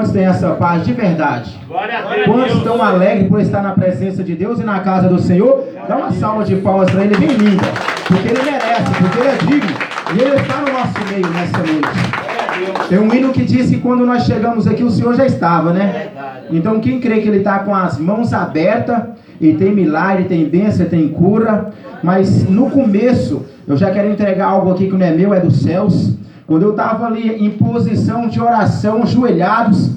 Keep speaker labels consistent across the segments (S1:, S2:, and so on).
S1: Quantos têm essa paz de verdade? Quantos estão alegres por estar na presença de Deus e na casa do Senhor? Dá uma salva de palmas para ele bem linda, porque ele merece, porque ele é digno, e ele está no nosso meio nessa noite. Tem um hino que diz que quando nós chegamos aqui o Senhor já estava, né? Então quem crê que ele está com as mãos abertas, e tem milagre, tem bênção, tem cura, mas no começo eu já quero entregar algo aqui que não é meu, é dos céus. Quando eu estava ali em posição de oração, ajoelhados,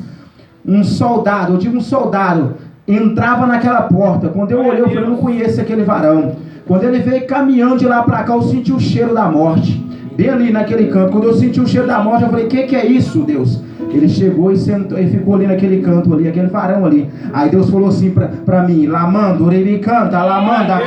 S1: um soldado, eu digo um soldado, entrava naquela porta. Quando eu olhei, eu falei, eu não conheço aquele varão. Quando ele veio caminhando de lá para cá, eu senti o cheiro da morte, bem ali naquele canto. Quando eu senti o cheiro da morte, eu falei, que é isso, Deus? Ele chegou e sentou, e ficou ali naquele canto ali, aquele varão ali. Aí Deus falou assim para mim, Lamando, ele canta, Lamanda,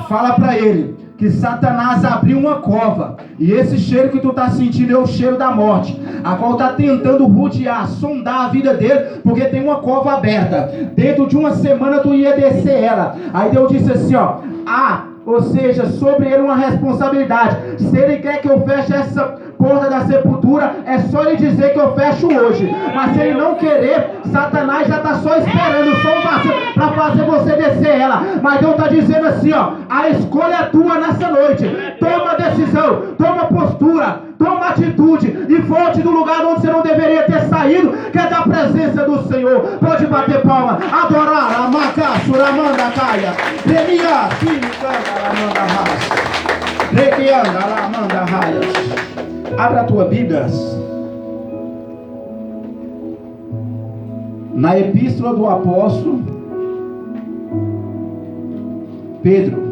S1: fala para ele que Satanás abriu uma cova, e esse cheiro que tu está sentindo é o cheiro da morte, a qual está tentando rodear, sondar a vida dele, porque tem uma cova aberta. Dentro de uma semana tu ia descer ela. Aí Deus disse assim, ó, ou seja, sobre ele uma responsabilidade. Se ele quer que eu feche essa porta da sepultura, é só ele dizer que eu fecho hoje. Mas se ele não querer, Satanás já está só esperando só um vazio para fazer você descer ela. Mas Deus está dizendo assim, ó, a escolha é tua nessa noite. Toma decisão, toma postura, toma atitude e volte do lugar onde você não deveria ter saído, que é da presença do Senhor. Pode bater palma, adorar, amacar, suramanda, caia, remia, sinicanda, lamanda, raia, requianda, lamanda, raia. Abra a tua Bíblia na epístola do apóstolo Pedro.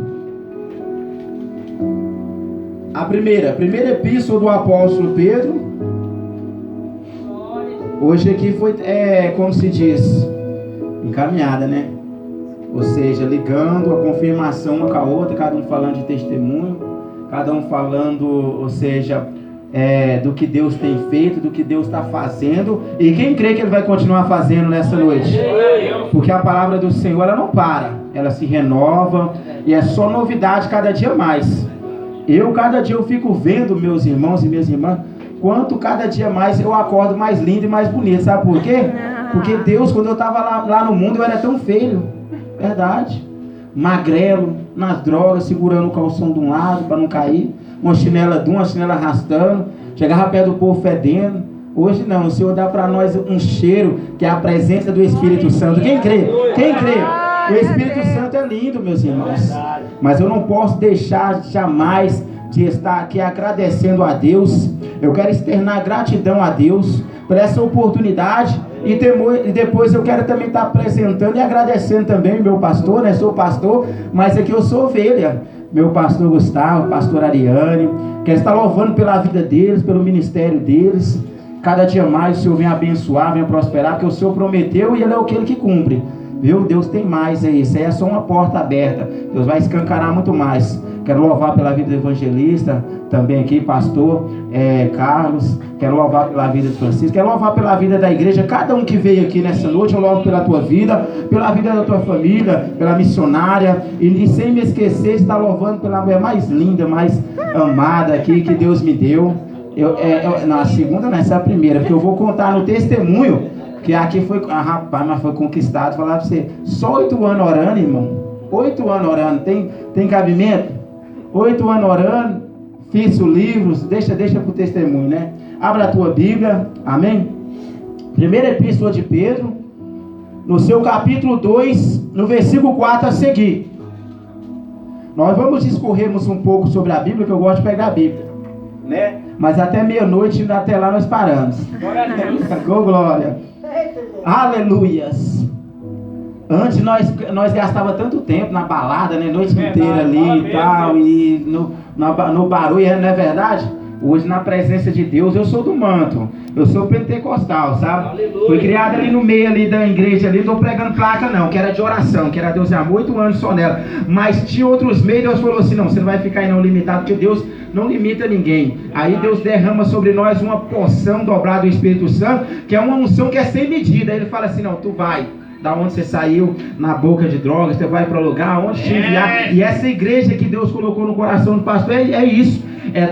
S1: A primeira epístola do apóstolo Pedro. Hoje aqui foi, como se diz, encaminhada, né? Ou seja, ligando a confirmação uma com a outra, cada um falando de testemunho, cada um falando, ou seja, do que Deus tem feito, do que Deus está fazendo, e quem crê que Ele vai continuar fazendo nessa noite? Porque a palavra do Senhor, ela não para, ela se renova, e é só novidade cada dia mais. Cada dia eu fico vendo meus irmãos e minhas irmãs, quanto cada dia mais eu acordo mais lindo e mais bonito, sabe por quê? Porque Deus, quando eu estava lá no mundo, eu era tão feio, verdade, magrelo, nas drogas, segurando o calção de um lado para não cair, uma chinela de uma chinela arrastando, chegava perto do povo fedendo. Hoje não, o Senhor dá para nós um cheiro, que é a presença do Espírito Santo. Quem crê? Quem crê? O Espírito Santo é lindo, meus irmãos, mas eu não posso deixar jamais de estar aqui agradecendo a Deus. Eu quero externar gratidão a Deus por essa oportunidade, e depois eu quero também estar apresentando e agradecendo também o meu pastor, né? Sou pastor, mas aqui eu sou ovelha. Meu pastor Gustavo, pastor Ariane, quero estar louvando pela vida deles, pelo ministério deles. Cada dia mais o Senhor vem abençoar, vem prosperar, porque o Senhor prometeu e Ele é aquele que cumpre. Viu? Deus tem mais aí. Isso aí é só uma porta aberta. Deus vai escancarar muito mais. Quero louvar pela vida do evangelista, também aqui, pastor Carlos. Quero louvar pela vida de Francisco. Quero louvar pela vida da igreja. Cada um que veio aqui nessa noite, eu louvo pela tua vida, pela vida da tua família, pela missionária. E sem me esquecer, estar louvando pela mulher mais linda, mais amada aqui que Deus me deu. Na segunda, nessa é a primeira, porque eu vou contar no testemunho que aqui foi, rapaz, mas foi conquistado. Falar pra você, só 8 anos orando, irmão. 8 anos orando, tem cabimento? 8 anos orando, fiz os livros, deixa pro testemunho, né? Abra a tua Bíblia, amém? Primeira epístola de Pedro, no seu capítulo 2, no versículo 4 a seguir. Nós vamos discorrermos um pouco sobre a Bíblia, que eu gosto de pegar a Bíblia, né? Mas até meia-noite, até lá nós paramos. Glória a Deus. Com glória. Aleluias. Antes nós gastava tanto tempo na balada, né? Noite inteira ali e tal, e no barulho, não é verdade? Hoje, na presença de Deus, eu sou do manto, eu sou pentecostal, sabe? Aleluia. Fui criado ali no meio ali da igreja, ali, não estou pregando placa não, que era de oração, que era Deus há 8 anos só nela. Mas tinha outros meios, Deus falou assim, não, você não vai ficar aí não limitado, porque Deus não limita ninguém. Aí Deus derrama sobre nós uma porção dobrada do Espírito Santo, que é uma unção que é sem medida. Aí Ele fala assim, não, tu vai. da onde você saiu na boca de drogas, você vai para o lugar onde te enviar. E essa igreja que Deus colocou no coração do pastor é isso.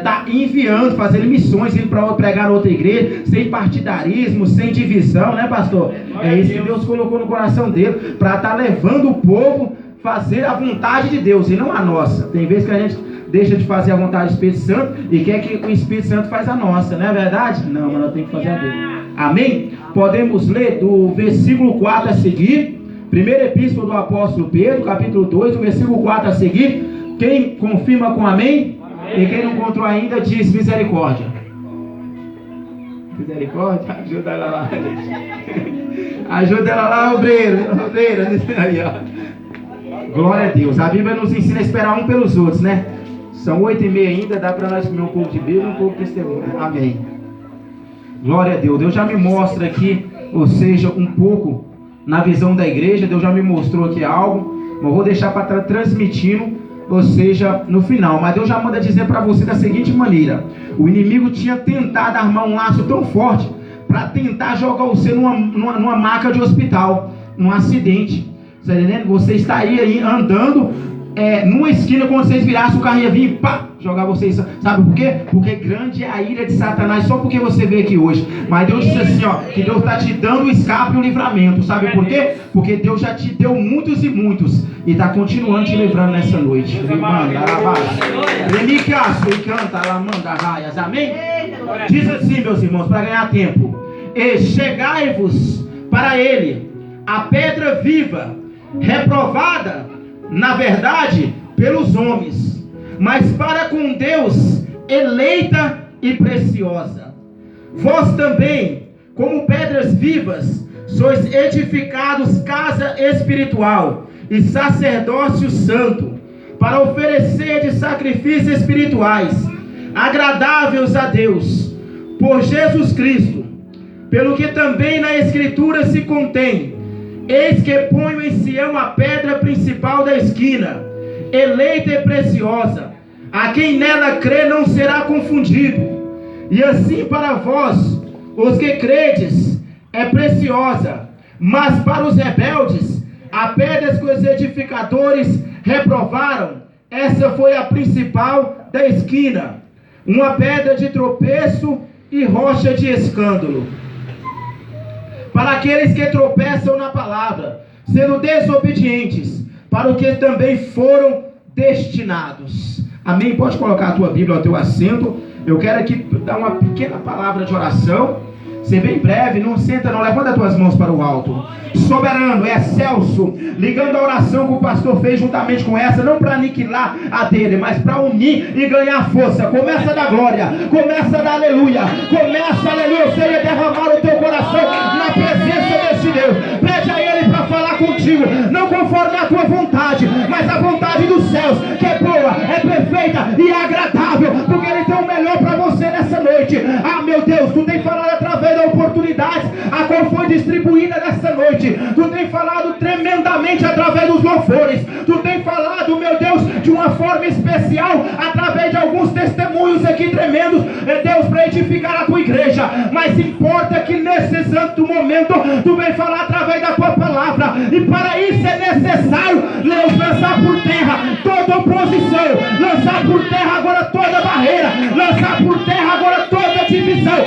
S1: Tá enviando, fazendo missões, indo para pregar outra igreja, sem partidarismo, sem divisão, né, pastor? É isso que Deus colocou no coração dele, para estar levando o povo fazer a vontade de Deus e não a nossa. Tem vezes que a gente deixa de fazer a vontade do Espírito Santo e quer que o Espírito Santo faz a nossa, não é verdade? Não, mas nós temos que fazer a dele. Amém? Podemos ler do versículo 4 a seguir, primeira epístola do apóstolo Pedro, capítulo 2, do versículo 4 a seguir. Quem confirma com amém? Amém. E quem não encontrou ainda diz misericórdia. Misericórdia? Ajuda ela lá, gente. Ajuda ela lá, obreiro. Aí, ó. Glória a Deus. A Bíblia nos ensina a esperar um pelos outros, né? São 8h30 ainda, dá para nós comer um pouco de Bíblia e um pouco de testemunho. Amém. Glória a Deus. Deus já me mostra aqui, ou seja, um pouco na visão da igreja. Deus já me mostrou aqui algo, mas eu vou deixar para estar transmitindo, ou seja, no final. Mas Deus já manda dizer para você da seguinte maneira: o inimigo tinha tentado armar um laço tão forte para tentar jogar você numa maca de hospital, num acidente. Você está entendendo? Você estaria aí andando numa esquina, quando vocês virassem, o carro ia vir e pá, jogar vocês. Sabe por quê? Porque grande é a ira de Satanás, só porque você veio aqui hoje. Mas Deus disse assim, ó, que Deus está te dando o escape e o livramento. Sabe por quê? Porque Deus já te deu muitos e muitos e está continuando te livrando nessa noite. Amém? Diz assim, meus irmãos, para ganhar tempo: e chegai-vos para ele, a pedra viva, reprovada, na verdade, pelos homens, mas para com Deus, eleita e preciosa. Vós também, como pedras vivas, sois edificados casa espiritual e sacerdócio santo, para oferecer de sacrifícios espirituais, agradáveis a Deus, por Jesus Cristo, pelo que também na Escritura se contém: eis que ponho em Sião a pedra principal da esquina, eleita e preciosa, a quem nela crê não será confundido. E assim para vós, os que credes, é preciosa, mas para os rebeldes, a pedra que os edificadores reprovaram, essa foi a principal da esquina, uma pedra de tropeço e rocha de escândalo, para aqueles que tropeçam na palavra, sendo desobedientes, para o que também foram destinados. Amém? Pode colocar a tua Bíblia ao teu assento. Eu quero aqui dar uma pequena palavra de oração, ser bem breve, não senta não, levanta as tuas mãos para o alto. Soberano, excelso, ligando a oração que o pastor fez juntamente com essa, não para aniquilar a dele, mas para unir e ganhar força. Começa da glória, começa da aleluia, começa, aleluia, seja derramar o teu coração na presença desse Deus. Pede a ele para falar contigo, não conforme a tua vontade, mas a vontade dos céus, que é boa, é perfeita e é agradável, porque ele tem o melhor para você nessa noite. Ah, meu Deus, tu tem falado através da oportunidade a qual foi distribuída nessa noite. Tu tem falado tremendamente através dos louvores. Tu tem falado, meu Deus, de uma forma especial através de alguns testemunhos aqui tremendos, Deus, para edificar a tua igreja. Mas importa que nesse santo momento tu vem falar através da tua palavra, e para isso é necessário lançar por terra toda oposição, lançar por terra agora toda barreira, lançar por terra agora toda divisão.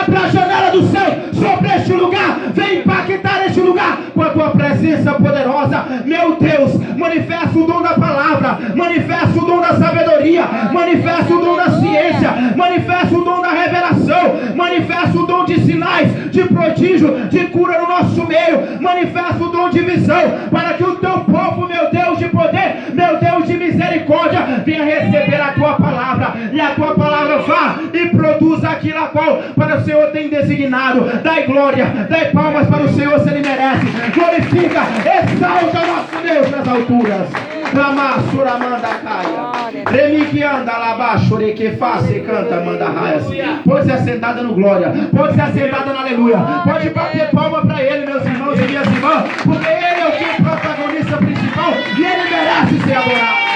S1: Abra a janela do céu sobre este lugar, vem impactar este lugar com a tua presença poderosa. Meu Deus, manifesta o dom da palavra, manifesta o dom da sabedoria, manifesta o dom da ciência, manifesta o dom da revelação, manifesta o dom de sinais, de prodígio, de cura no nosso meio, manifesta o dom de visão, para que o teu povo, meu Deus de poder, meu Deus de misericórdia, venha receber a tua palavra, e a tua palavra vá e produza aquilo a qual para o Senhor tem designado. Dai glória, dai palmas para o Senhor, se Ele merece. Glorifica, exalta o nosso Deus nas alturas. Clama, suramanda caia. Remiquianda labaixo, que faça e canta, manda raias. Pode ser assentada no glória, pode ser assentada na aleluia. Pode bater palma para Ele, meus irmãos e minhas irmãs, porque Ele é o que é protagonista principal e Ele merece ser adorado.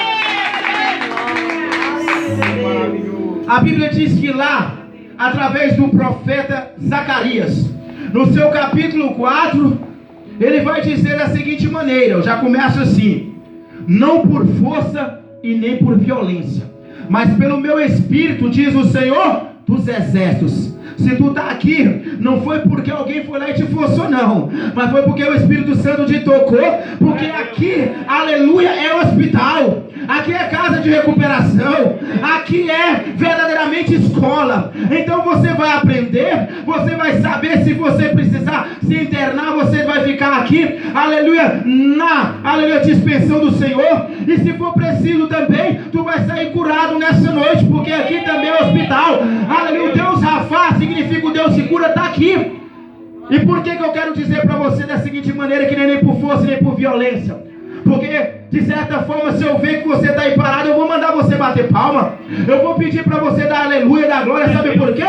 S1: A Bíblia diz que lá, através do profeta Zacarias, no seu capítulo 4, ele vai dizer da seguinte maneira, eu já começo assim: não por força e nem por violência, mas pelo meu Espírito, diz o Senhor dos Exércitos. Se tu está aqui, não foi porque alguém foi lá e te forçou, não, mas foi porque o Espírito Santo te tocou, porque aqui, aleluia, é hospital, aqui é casa de recuperação, aqui é verdadeiramente escola. Então você vai aprender, você vai saber. Se você precisar se internar, você vai ficar aqui, aleluia, aleluia, dispensão do Senhor. E se for preciso também, tu vai sair curado nessa noite, porque aqui também é hospital. Aleluia, o Deus Rafa significa o Deus que cura, está aqui. E por que eu quero dizer para você da seguinte maneira, que nem por força nem por violência? Porque de certa forma, se eu ver que você está aí parado, eu vou mandar você bater palma, eu vou pedir para você dar aleluia, dar glória. Sabe por quê?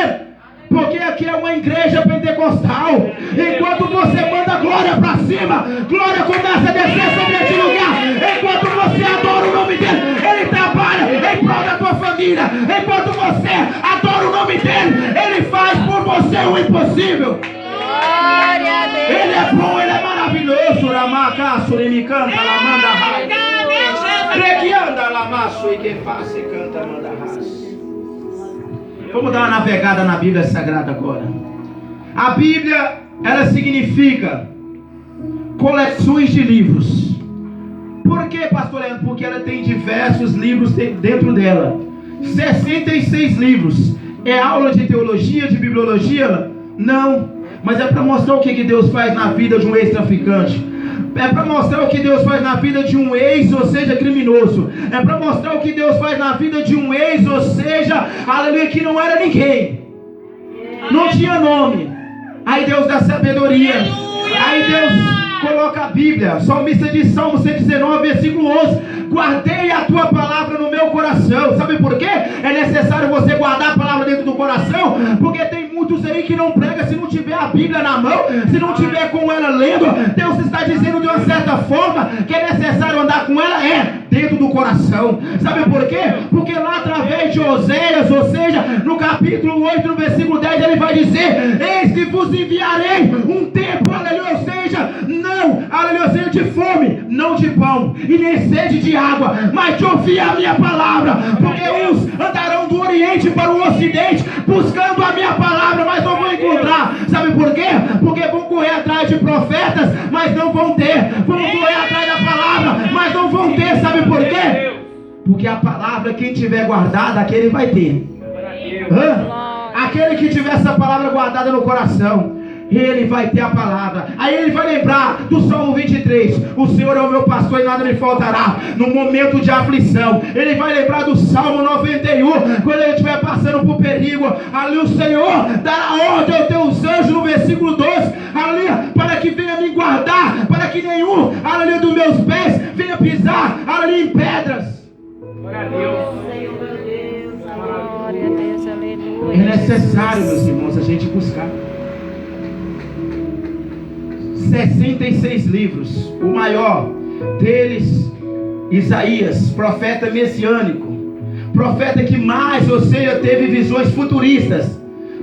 S1: Porque aqui é uma igreja pentecostal. Enquanto você manda glória para cima, glória começa a descer sobre esse lugar. Enquanto você adora o nome dele, ele trabalha em prol da tua família. Enquanto você adora o nome dele, ele faz por você o impossível.
S2: Glória a Deus.
S1: Ele é bom, ele é maravilhoso. Ramaka, Surimicanta, Lamanda Rai. Requianda, Lamaço e que faz e canta, manda ras. Vamos dar uma navegada na Bíblia Sagrada agora. A Bíblia, ela significa coleções de livros. Por que, pastor Leandro? Porque ela tem diversos livros dentro dela. 66 livros. É aula de teologia, de bibliologia? Não. Mas é para mostrar o que Deus faz na vida de um ex-traficante. É para mostrar o que Deus faz na vida de um ex, ou seja, criminoso. É para mostrar o que Deus faz na vida de um ex, ou seja, aleluia, que não era ninguém, não tinha nome. Aí Deus dá sabedoria. Aí Deus coloca a Bíblia. Salmista de Salmo 119, versículo 11: guardei a tua palavra no meu coração. Sabe por quê? É necessário você guardar a palavra dentro do coração, porque tem muitos aí que não pregam se não tiver a Bíblia na mão, se não tiver com ela lendo. Deus está dizendo de uma certa forma que é necessário andar com ela dentro do coração. Sabe por quê? Porque lá através de Oséias, ou seja, no capítulo 8, no versículo 10, ele vai dizer: eis que vos enviarei um tempo, aleluia, ou seja, não, aleluia, seja de fome, não de pão, e nem sede de água, mas de ouvir a minha palavra. Porque uns andarão do Oriente para o Ocidente, buscando a minha palavra, mas não vão encontrar. Sabe por quê? Porque vão correr atrás de profetas, mas não vão ter. Vão correr atrás da palavra, mas não vão ter. Sabe por quê? Porque a palavra, quem tiver guardada, aquele vai ter. Aquele que tiver essa palavra guardada no coração, ele vai ter a palavra. Aí ele vai lembrar do Salmo 23: o Senhor é o meu pastor e nada me faltará no momento de aflição. Ele vai lembrar do Salmo 91, quando ele estiver passando por perigo. Ali o Senhor dará ordem aos teus anjos, no versículo 12, ali, para que venha me guardar, para que nenhum, ali, dos meus pés venha pisar, ali, em pedras. Glória a Deus.
S2: Glória a Deus, aleluia.
S1: É necessário, meus irmãos, a gente buscar. 66 livros. O maior deles, Isaías, profeta messiânico, profeta que mais, ou seja, teve visões futuristas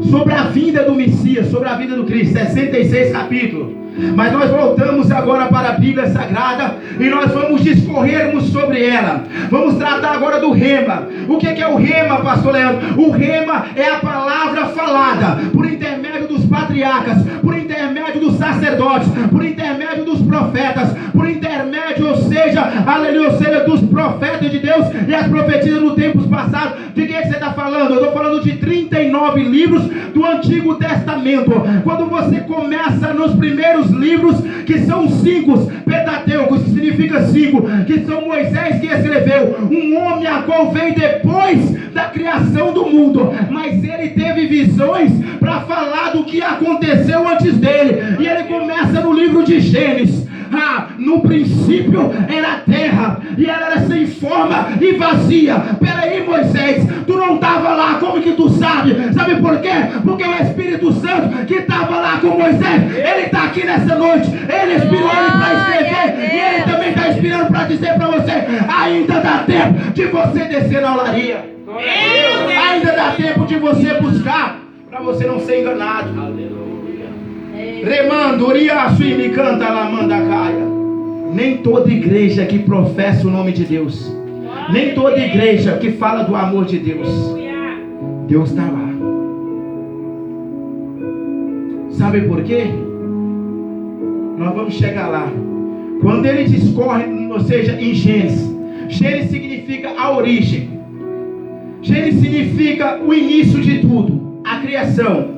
S1: sobre a vinda do Messias, sobre a vinda do Cristo. 66 capítulos. Mas nós voltamos agora para a Bíblia Sagrada e nós vamos discorrermos sobre ela. Vamos tratar agora do rema. O que é o rema, pastor Leandro? O rema é a palavra falada por intermédio dos patriarcas, por intermédio dos sacerdotes, por intermédio dos profetas, por intermédio, ou seja, aleluia, ou seja, dos profetas de Deus e as profecias nos tempos passados. De que você está falando? Eu estou falando de 39 livros do Antigo Testamento. Quando você começa nos primeiros livros, que são 5 Pentateucos, que significa 5, que são Moisés que escreveu, um homem a qual veio depois da criação do mundo, mas ele teve visões para falar do que aconteceu antes dele. E ele começa no livro de Gênesis: no princípio era a terra, e ela era sem forma e vazia. Peraí, Moisés, tu não estava lá, como que tu sabe? Sabe por quê? Porque o Espírito Santo que estava lá com Moisés, ele está aqui nessa noite. Ele inspirou ele para escrever, e ele também está inspirando para dizer para você: ainda dá tempo de você descer na olaria, ainda dá tempo de você buscar, para você não ser enganado. Aleluia. Remando, Uriaço e me canta lá, manda caia. Nem toda igreja que professa o nome de Deus, nem toda igreja que fala do amor de Deus, Deus está lá. Sabe por quê? Nós vamos chegar lá. Quando ele discorre, ou seja, em Gênesis, Gênesis significa a origem, Gênesis significa o início de tudo, a criação.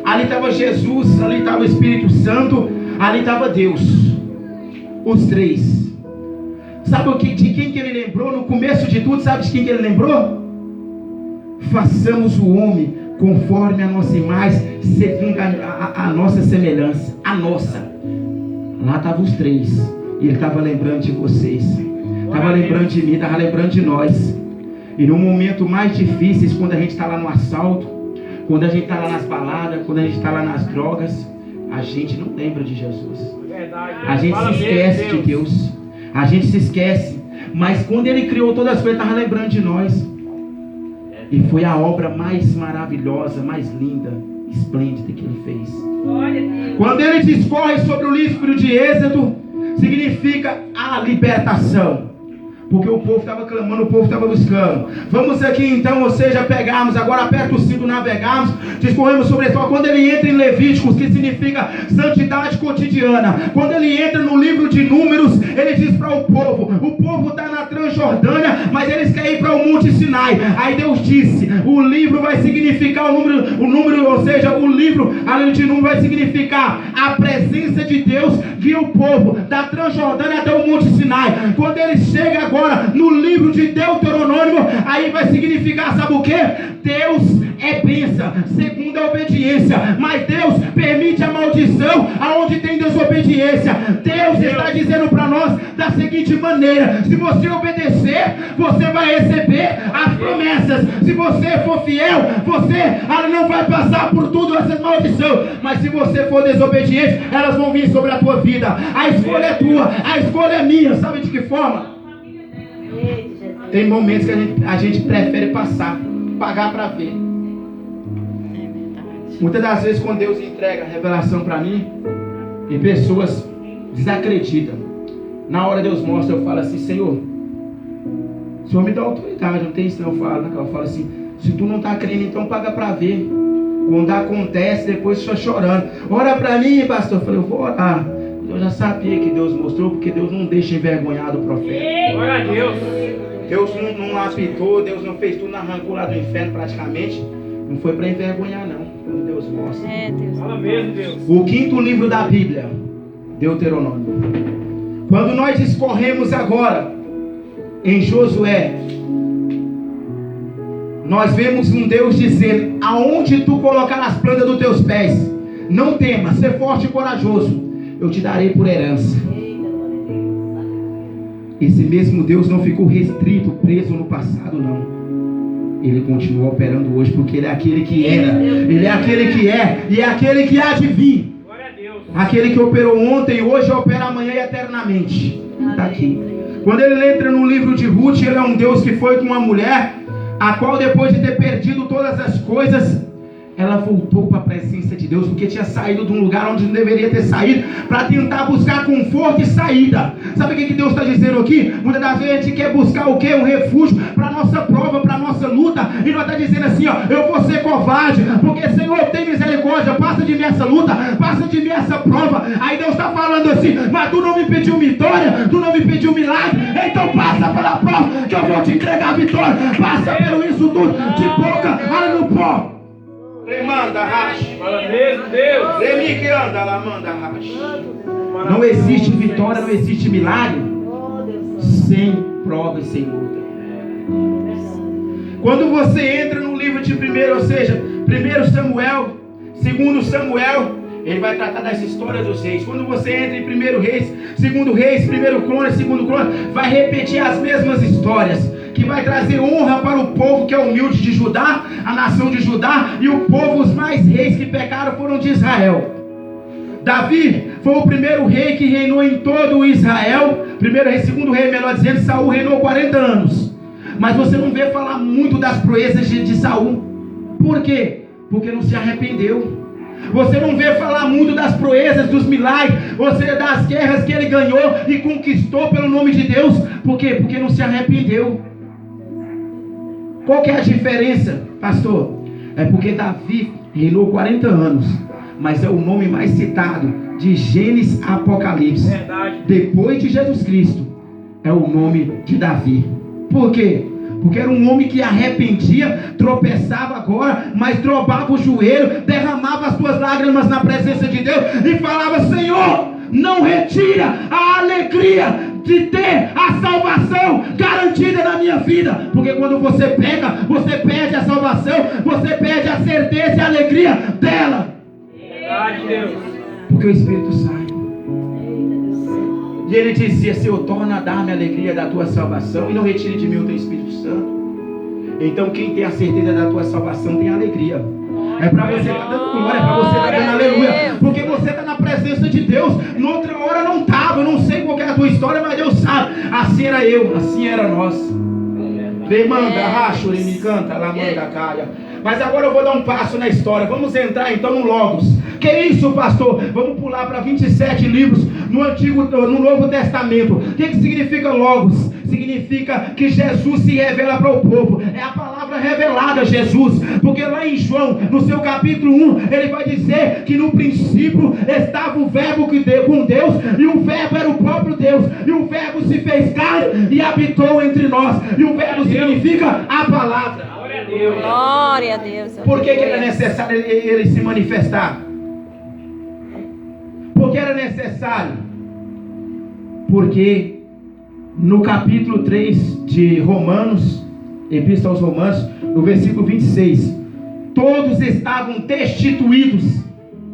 S1: Ali estava Jesus, ali estava o Espírito Santo, ali estava Deus, os três. Sabe de quem que ele lembrou no começo de tudo? Sabe de quem que ele lembrou? Façamos o homem conforme a nossa imagem, segundo a nossa semelhança, a nossa. Lá estavam os três, e ele estava lembrando de vocês, estava lembrando de mim, estava lembrando de nós. E no momento mais difícil, quando a gente está lá no assalto, quando a gente está lá nas baladas, quando a gente está lá nas drogas, a gente não lembra de Jesus. A gente se esquece de Deus. A gente se esquece. Mas quando ele criou todas as coisas, ele estava lembrando de nós. E foi a obra mais maravilhosa, mais linda, esplêndida que ele fez. Quando ele discorre sobre o livro de Êxodo, significa a libertação. Porque o povo estava clamando, o povo estava buscando. Vamos aqui então, ou seja, pegarmos, agora aperta o cinto, navegarmos, discorremos sobre isso. Quando ele entra em Levíticos, que significa santidade cotidiana. Quando ele entra no livro de Números, ele diz para o povo está na Transjordânia, mas eles querem ir para o Monte Sinai. Aí Deus disse, o livro vai significar o número, ou seja, o livro, além de número, vai significar a presença de Deus, guia o povo da Transjordânia até o Monte Sinai. Quando ele chega agora no livro de Deuteronômio, aí vai significar, sabe o que? Deus é bênção, segundo a obediência, mas Deus permite a maldição aonde tem desobediência. Deus está dizendo para nós da seguinte maneira: se você obedecer, você vai receber as promessas. Se você for fiel, você não vai passar por tudo essas maldições, mas se você for desobediente, elas vão vir sobre a tua vida. A escolha é tua, a escolha é minha. Sabe de que forma? Tem momentos que a gente prefere passar, pagar para ver. Muitas das vezes, quando Deus entrega a revelação para mim, e pessoas desacreditam, na hora Deus mostra, eu falo assim: Senhor, o Senhor me dá autoridade, não tem isso não. Eu falo assim: se tu não está crendo, então paga para ver. Quando acontece, depois fica chorando. Ora para mim, pastor. Eu falei: eu vou orar. Eu já sabia que Deus mostrou, porque Deus não deixa envergonhado o profeta. Glória a Deus. Deus não lapidou, Deus não fez tudo, não arrancou lá do inferno praticamente. Não foi para envergonhar não, quando Deus mostra.
S2: Deus.
S3: Fala mesmo, Deus.
S1: O quinto livro da Bíblia, Deuteronômio. Quando nós discorremos agora em Josué, nós vemos um Deus dizendo: aonde tu colocar as plantas dos teus pés, não temas, ser forte e corajoso, eu te darei por herança. Esse mesmo Deus não ficou restrito, preso no passado, não. Ele continua operando hoje, porque Ele é aquele que era, Ele é aquele que é, e é aquele que há de vir. Aquele que operou ontem, hoje opera amanhã e eternamente. Está aqui. Quando ele entra no livro de Ruth, ele é um Deus que foi com uma mulher, a qual depois de ter perdido todas as coisas, ela voltou para a presença de Deus, porque tinha saído de um lugar onde não deveria ter saído, para tentar buscar conforto e saída. Sabe o que Deus está dizendo aqui? Muitas das vezes a gente quer buscar o quê? Um refúgio para a nossa prova, para a nossa luta, e nós está dizendo assim: ó, eu vou ser covarde, porque Senhor, tem misericórdia, passa de mim essa luta, passa de mim essa prova. Aí Deus está falando assim: mas tu não me pediu vitória, tu não me pediu milagre, então passa pela prova, que eu vou te entregar a vitória. Passa pelo isso tudo, de boca a no pó. Remanda racha.
S3: Fala mesmo, Deus.
S1: Remi que anda, lá manda racha. Não existe vitória, não existe milagre sem prova e sem luta. Quando você entra no livro de primeiro, ou seja, 1 Samuel, 2 Samuel, ele vai tratar das histórias dos reis. Quando você entra em 1 Reis, 2 Reis, 1 Crônicas, 2 Crônicas, vai repetir as mesmas histórias, que vai trazer honra para o povo que é humilde de Judá, a nação de Judá, e o povo, os mais reis que pecaram foram de Israel. Davi foi o primeiro rei que reinou em todo o Israel. Primeiro rei, segundo rei, melhor dizendo, Saul reinou 40 anos. Mas você não vê falar muito das proezas de Saul. Por quê? Porque não se arrependeu. Você não vê falar muito das proezas, dos milagres, das guerras que ele ganhou e conquistou pelo nome de Deus. Por quê? Porque não se arrependeu. Qual que é a diferença, pastor? É porque Davi reinou 40 anos, mas é o nome mais citado de Gênesis a Apocalipse.
S3: Verdade.
S1: Depois de Jesus Cristo, é o nome de Davi. Por quê? Porque era um homem que arrependia, tropeçava agora, mas dobrava o joelho, derramava as suas lágrimas na presença de Deus e falava: Senhor, não retira a alegria de ter a salvação garantida na minha vida. Porque quando você pega, você perde a salvação, você perde a certeza e a alegria dela.
S3: Verdade, Deus.
S1: Porque o Espírito sai. E ele dizia: Senhor, torna a dar-me a alegria da tua salvação e não retire de mim o teu Espírito Santo. Então quem tem a certeza da tua salvação tem alegria. É para você estar dando glória, é para você estar dando aleluia. Porque você está na presença de Deus. Noutra hora não estava. Eu não sei qual é a tua história, mas Deus sabe. Assim era eu, assim era nós. Demanda, racho, ele me canta, lá manda, caia. Mas agora eu vou dar um passo na história. Vamos entrar então no Logos. Que isso, pastor? Vamos pular para 27 livros no Novo Testamento. O que significa Logos? Significa que Jesus se revela para o povo. É a palavra revelada, Jesus. Porque lá em João, no seu capítulo 1, ele vai dizer que no princípio estava o verbo com Deus, e o verbo era o próprio Deus, e o verbo se fez carne e habitou entre nós. E o verbo significa a palavra.
S3: Glória a Deus.
S2: Glória a Deus.
S1: Por que era necessário ele se manifestar? Porque era necessário. Porque no capítulo 3 de Romanos, Epístola aos Romanos, no versículo 26, todos estavam destituídos,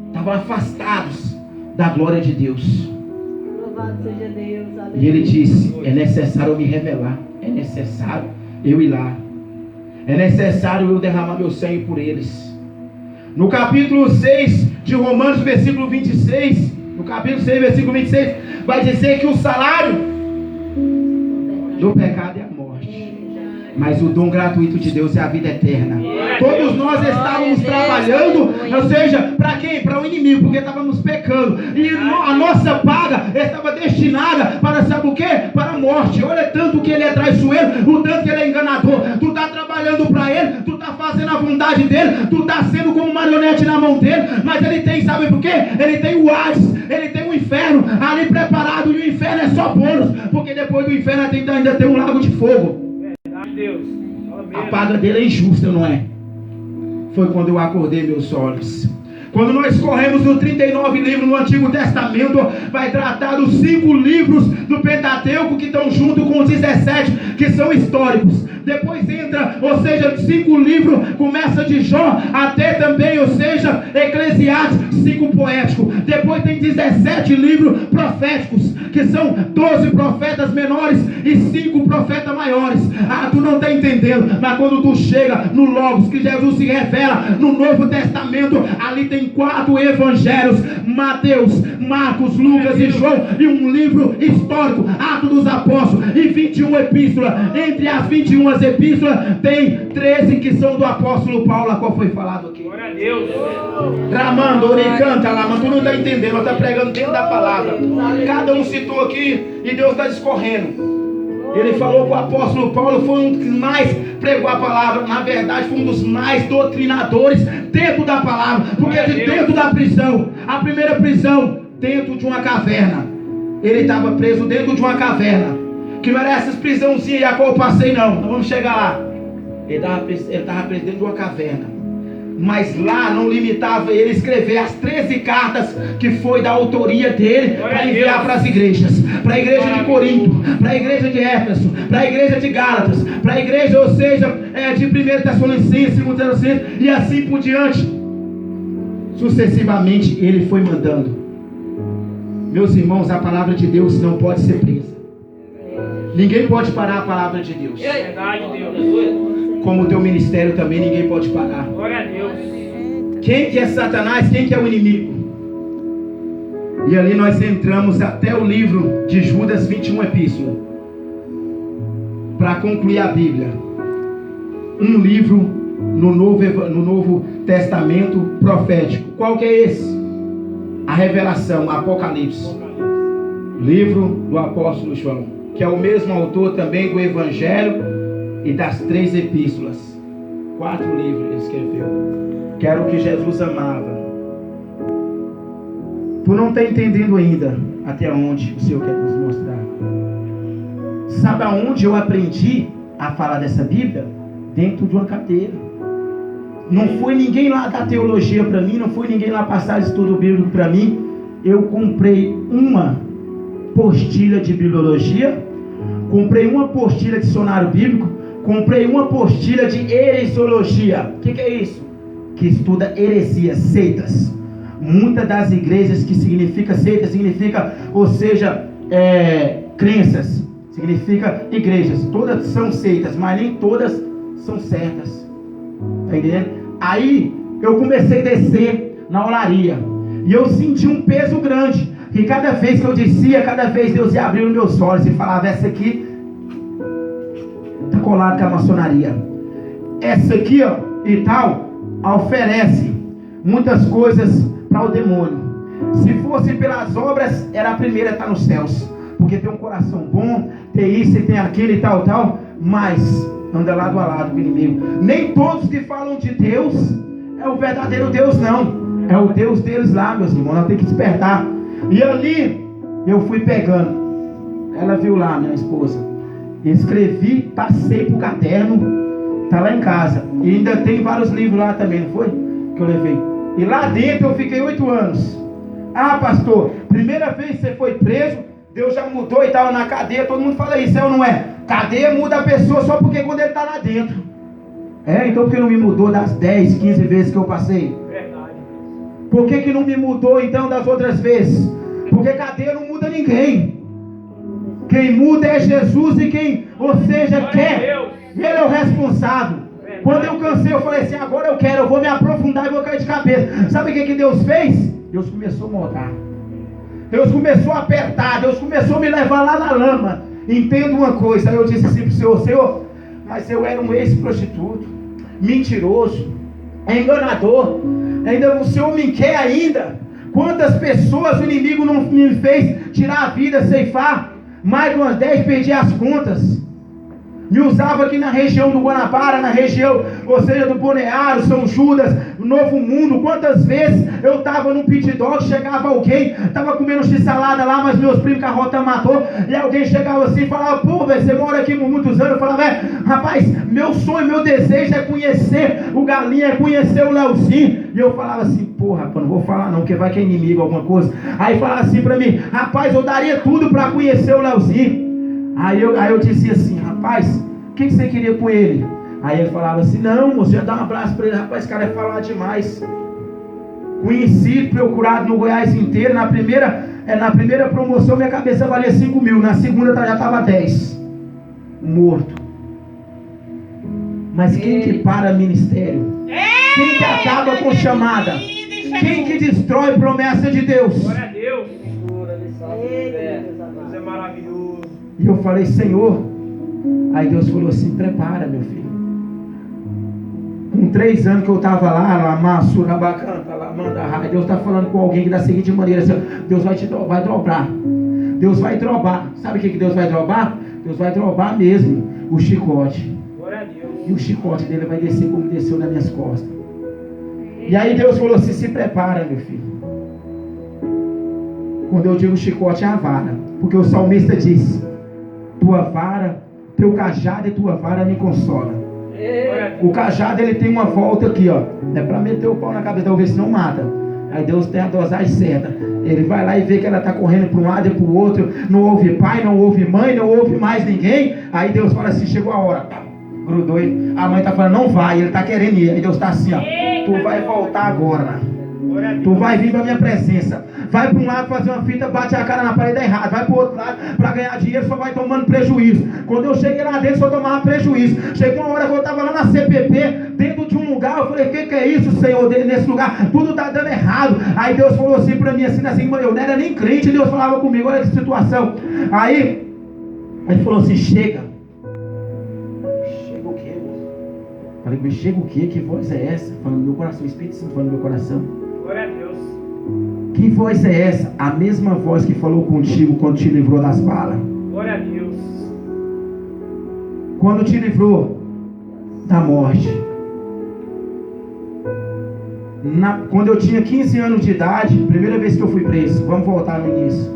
S1: estavam afastados da glória de Deus.
S4: Louvado seja Deus.
S1: E ele disse: é necessário eu me revelar, é necessário eu ir lá, é necessário eu derramar meu sangue por eles. No capítulo 6 de Romanos, versículo 26, no capítulo 6, versículo 26, vai dizer que o salário do pecado é a morte, mas o dom gratuito de Deus é a vida eterna. Todos nós estávamos trabalhando, ou seja, para quem? Para o inimigo, porque estávamos pecando, e a nossa paga estava destinada para, sabe o que? Para a morte. Olha tanto que ele é traiçoeiro, o tanto que ele é enganador. Tu está trabalhando para ele, tu está fazendo a vontade dele, tu está sendo como marionete na mão dele, mas ele tem, sabe por quê? Ele tem o Hades, ele tem o inferno ali preparado, e o inferno é só bônus, porque depois do inferno ainda tem um lago de fogo.
S3: Verdade, Deus.
S1: A paga dele é injusta, não é? Foi quando eu acordei meus olhos. Quando nós corremos os 39 livros no Antigo Testamento, vai tratar dos 5 livros do Pentateuco que estão junto com os 17 que são históricos. Depois entra, ou seja, 5 livros, começa de Jó até também, ou seja, Eclesiastes, 5 poéticos. Depois tem 17 livros proféticos, que são 12 profetas menores e 5 profetas maiores. Ah, tu não está entendendo, mas quando tu chega no Logos, que Jesus se revela no Novo Testamento, ali tem 4 evangelhos: Mateus, Marcos, Lucas e João, e um livro histórico, Atos dos Apóstolos, e 21 epístolas. Entre as 21 epístolas tem 13 que são do apóstolo Paulo, a qual foi falado aqui.
S3: Glória a Deus.
S1: Ramando, canta lá, mas tu não está entendendo, nós estamos pregando dentro da palavra. Cada um citou aqui e Deus está discorrendo. Ele falou que o apóstolo Paulo foi um dos que mais pregou a palavra. Na verdade, foi um dos mais doutrinadores dentro da palavra. Porque de dentro da prisão, a primeira prisão, dentro de uma caverna, ele estava preso dentro de uma caverna, que não era essas prisãozinhas a qual eu passei, não. Nós vamos chegar lá. Ele estava preso dentro de uma caverna. Mas lá não limitava ele escrever as 13 cartas que foi da autoria dele para enviar para as igrejas. Para a igreja de Corinto, para a igreja de Éfeso, para a igreja de Gálatas, para a igreja, ou seja, de 1 Tessalonicenses, 2 Tessalonicenses, e assim por diante. Sucessivamente ele foi mandando. Meus irmãos, a palavra de Deus não pode ser presa. Ninguém pode parar a palavra de Deus.
S3: Verdade, Deus.
S1: Como o teu ministério também ninguém pode parar.
S3: Glória a Deus.
S1: Quem que é Satanás? Quem que é o inimigo? E ali nós entramos até o livro de Judas, 21 epístolas, para concluir a Bíblia. Um livro no Novo Testamento profético. Qual que é esse? A revelação, Apocalipse. Livro do apóstolo João, que é o mesmo autor também do Evangelho e das 3 epístolas. 4 livros ele escreveu, que era o que Jesus amava. Tu não está entendendo ainda até onde o Senhor quer nos mostrar. Sabe aonde eu aprendi a falar dessa Bíblia? Dentro de uma cadeira. Não foi ninguém lá dar teologia para mim, não foi ninguém lá passar estudo bíblico para mim. Eu comprei uma postilha de bibliologia, comprei uma postilha de dicionário bíblico, comprei uma postilha de heresiologia. O que é isso? Que estuda heresias, seitas. Muitas das igrejas que significa seita, significa, ou seja, crenças, significa igrejas. Todas são seitas, mas nem todas são certas. Está entendendo? Aí eu comecei a descer na olaria e eu senti um peso grande, que cada vez que eu descia, cada vez Deus ia abrindo meus olhos e falava: essa aqui está colada com a maçonaria, essa aqui, ó, e tal, oferece muitas coisas para o demônio. Se fosse pelas obras, era a primeira a estar nos céus, porque tem um coração bom, tem isso e tem aquilo e tal, mas anda lado a lado com o inimigo. Nem todos que falam de Deus é o verdadeiro Deus, não. É o Deus deles lá, meus irmãos. Nós temos que despertar. E ali eu fui pegando. Ela viu lá, minha esposa. Escrevi, passei pro caderno. Tá lá em casa. E ainda tem vários livros lá também, não foi? Que eu levei. E lá dentro eu fiquei 8 anos. Ah, pastor, primeira vez que você foi preso, Deus já mudou e estava na cadeia. Todo mundo fala isso, é ou não é? Cadeia muda a pessoa só porque quando ele está lá dentro. Então por que não me mudou das 10, 15 vezes que eu passei?
S3: Verdade.
S1: Por que não me mudou então das outras vezes? Porque cadeia não muda ninguém. Quem muda é Jesus e quem, ou seja, quer. Ele é o responsável. Quando eu cansei, eu falei assim: agora eu vou me aprofundar e vou cair de cabeça. Sabe o que Deus fez? Deus começou a moldar. Deus começou a apertar. Deus começou a me levar lá na lama. Entenda uma coisa. Aí eu disse assim para o Senhor, mas eu era um ex-prostituto, mentiroso, enganador. Ainda o Senhor me quer ainda. Quantas pessoas o inimigo não me fez tirar a vida, ceifar? Mais de umas 10, perdi as contas. Me usava aqui na região do Guanabara, na região, ou seja, do Boneário, São Judas, Novo Mundo. Quantas vezes eu estava num pit dog, chegava alguém, estava comendo x-salada lá, mas meus primos carrota matou, e alguém chegava assim e falava: pô, velho, você mora aqui por muitos anos. Eu falava: rapaz, meu sonho, meu desejo é conhecer o Galinha, é conhecer o Leozinho. E eu falava assim: pô, rapaz, não vou falar não, porque vai que é inimigo, alguma coisa. Aí falava assim pra mim: rapaz, eu daria tudo para conhecer o Leozinho. Aí eu dizia assim: rapaz, o que você queria com ele? Aí ele falava assim: não, moço, ia dar um abraço para ele. Rapaz, esse cara é falar demais. Conhecido, procurado no Goiás inteiro. Na primeira promoção minha cabeça valia 5 mil. Na segunda já estava 10. Morto. Mas quem que para ministério? Quem que acaba com chamada? Quem que destrói promessa de Deus?
S3: Glória a Deus. Deus é maravilhoso.
S1: E eu falei: Senhor. Aí Deus falou assim: prepara, meu filho. Com 3 anos que eu estava lá Massura Bacanta, lá Mandarra, Deus está falando com alguém que da seguinte maneira assim: Deus vai dobrar. Deus vai drobar. Sabe o que Deus vai drobar? Deus vai drobar mesmo o chicote.
S3: Glória a Deus.
S1: E o chicote dele vai descer como desceu nas minhas costas. E aí Deus falou assim: se prepara, meu filho. Quando eu digo chicote, é a vara. Porque o salmista diz: tua vara, teu cajado e tua vara me consola. O cajado, ele tem uma volta aqui, ó. É para meter o pau na cabeça, talvez se não mata. Aí Deus tem a dosagem certa. Ele vai lá e vê que ela está correndo para um lado e para o outro. Não ouve pai, não ouve mãe, não ouve mais ninguém. Aí Deus fala assim: chegou a hora. Grudou ele. A mãe está falando: não vai, ele está querendo ir. Aí Deus está assim, ó: tu vai voltar agora. Tu vai vir para minha presença. Vai para um lado fazer uma fita, bate a cara na parede errada. Vai para o outro lado para ganhar dinheiro, só vai tomando prejuízo. Quando eu cheguei lá dentro, só tomava prejuízo. Chegou uma hora que eu estava lá na CPP, dentro de um lugar. Eu falei: o que é isso, Senhor, nesse lugar? Tudo está dando errado. Aí Deus falou assim para mim, assim, eu não era nem crente. Deus falava comigo: olha essa situação. Aí ele falou assim: chega. Chega o quê? Falei, mas chega o quê? Que voz é essa? Falando no meu coração, o Espírito Santo falando no meu coração.
S3: Glória a Deus.
S1: Que voz é essa? A mesma voz que falou contigo quando te livrou das balas.
S3: Glória a Deus.
S1: Quando te livrou da morte. Quando eu tinha 15 anos de idade, primeira vez que eu fui preso, vamos voltar no início.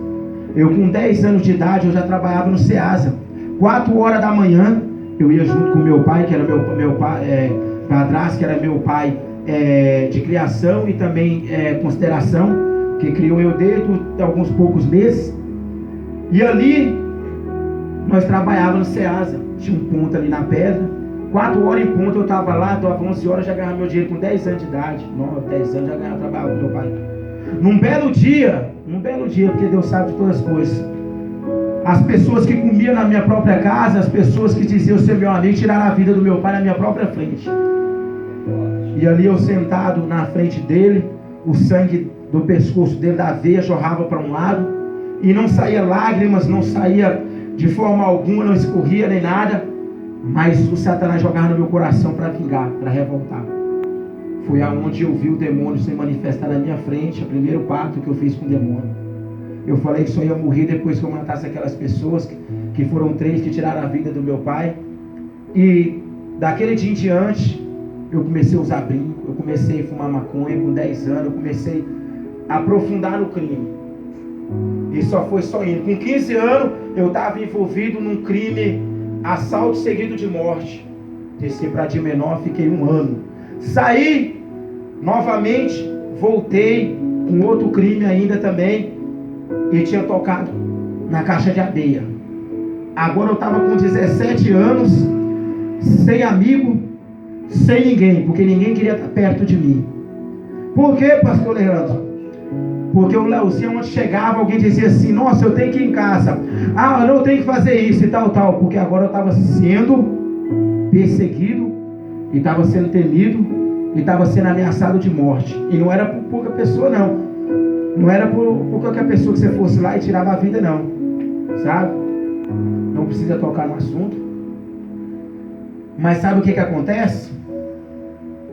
S1: Eu com 10 anos de idade, eu já trabalhava no Ceasa. 4 horas da manhã, eu ia junto com meu pai, que era meu pai, padrasto, que era meu pai de criação e também consideração, que criou eu desde alguns poucos meses. E ali, nós trabalhávamos no Ceasa. Tinha um ponto ali na pedra. 4 horas em ponto eu estava lá, dava 11 horas, já ganhava meu dinheiro com 10 anos de idade. 9, 10 anos, já ganhava, trabalhava com meu pai. Num belo dia, porque Deus sabe de todas as coisas, as pessoas que comiam na minha própria casa, as pessoas que diziam ser meu amigo, tiraram a vida do meu pai na minha própria frente. E ali eu sentado na frente dele, o sangue do pescoço dele, da veia, jorrava para um lado, e não saía lágrimas, não saía de forma alguma, não escorria nem nada. Mas o Satanás jogava no meu coração para vingar, para revoltar. Foi aonde eu vi o demônio se manifestar na minha frente, o primeiro pacto que eu fiz com o demônio. Eu falei que só ia morrer depois que eu matasse aquelas pessoas, que foram 3 que tiraram a vida do meu pai. E daquele dia em diante, eu comecei a usar brinco, eu comecei a fumar maconha com 10 anos, eu comecei a aprofundar no crime. E só foi indo. Com 15 anos, eu estava envolvido num crime, assalto seguido de morte. Desci para Dia Menor, fiquei 1 ano. Saí novamente, voltei com outro crime ainda também, e tinha tocado na caixa de areia. Agora eu estava com 17 anos, sem amigo, sem ninguém, porque ninguém queria estar perto de mim. Por quê, pastor Leandro? Porque o Leozinho, onde chegava, alguém dizia assim: nossa, eu tenho que ir em casa, eu não tenho que fazer isso e tal, porque agora eu estava sendo perseguido, e estava sendo temido, e estava sendo ameaçado de morte. E não era por pouca pessoa, não era por qualquer pessoa que você fosse lá e tirava a vida, não, sabe? Não precisa tocar no assunto. Mas sabe o que acontece?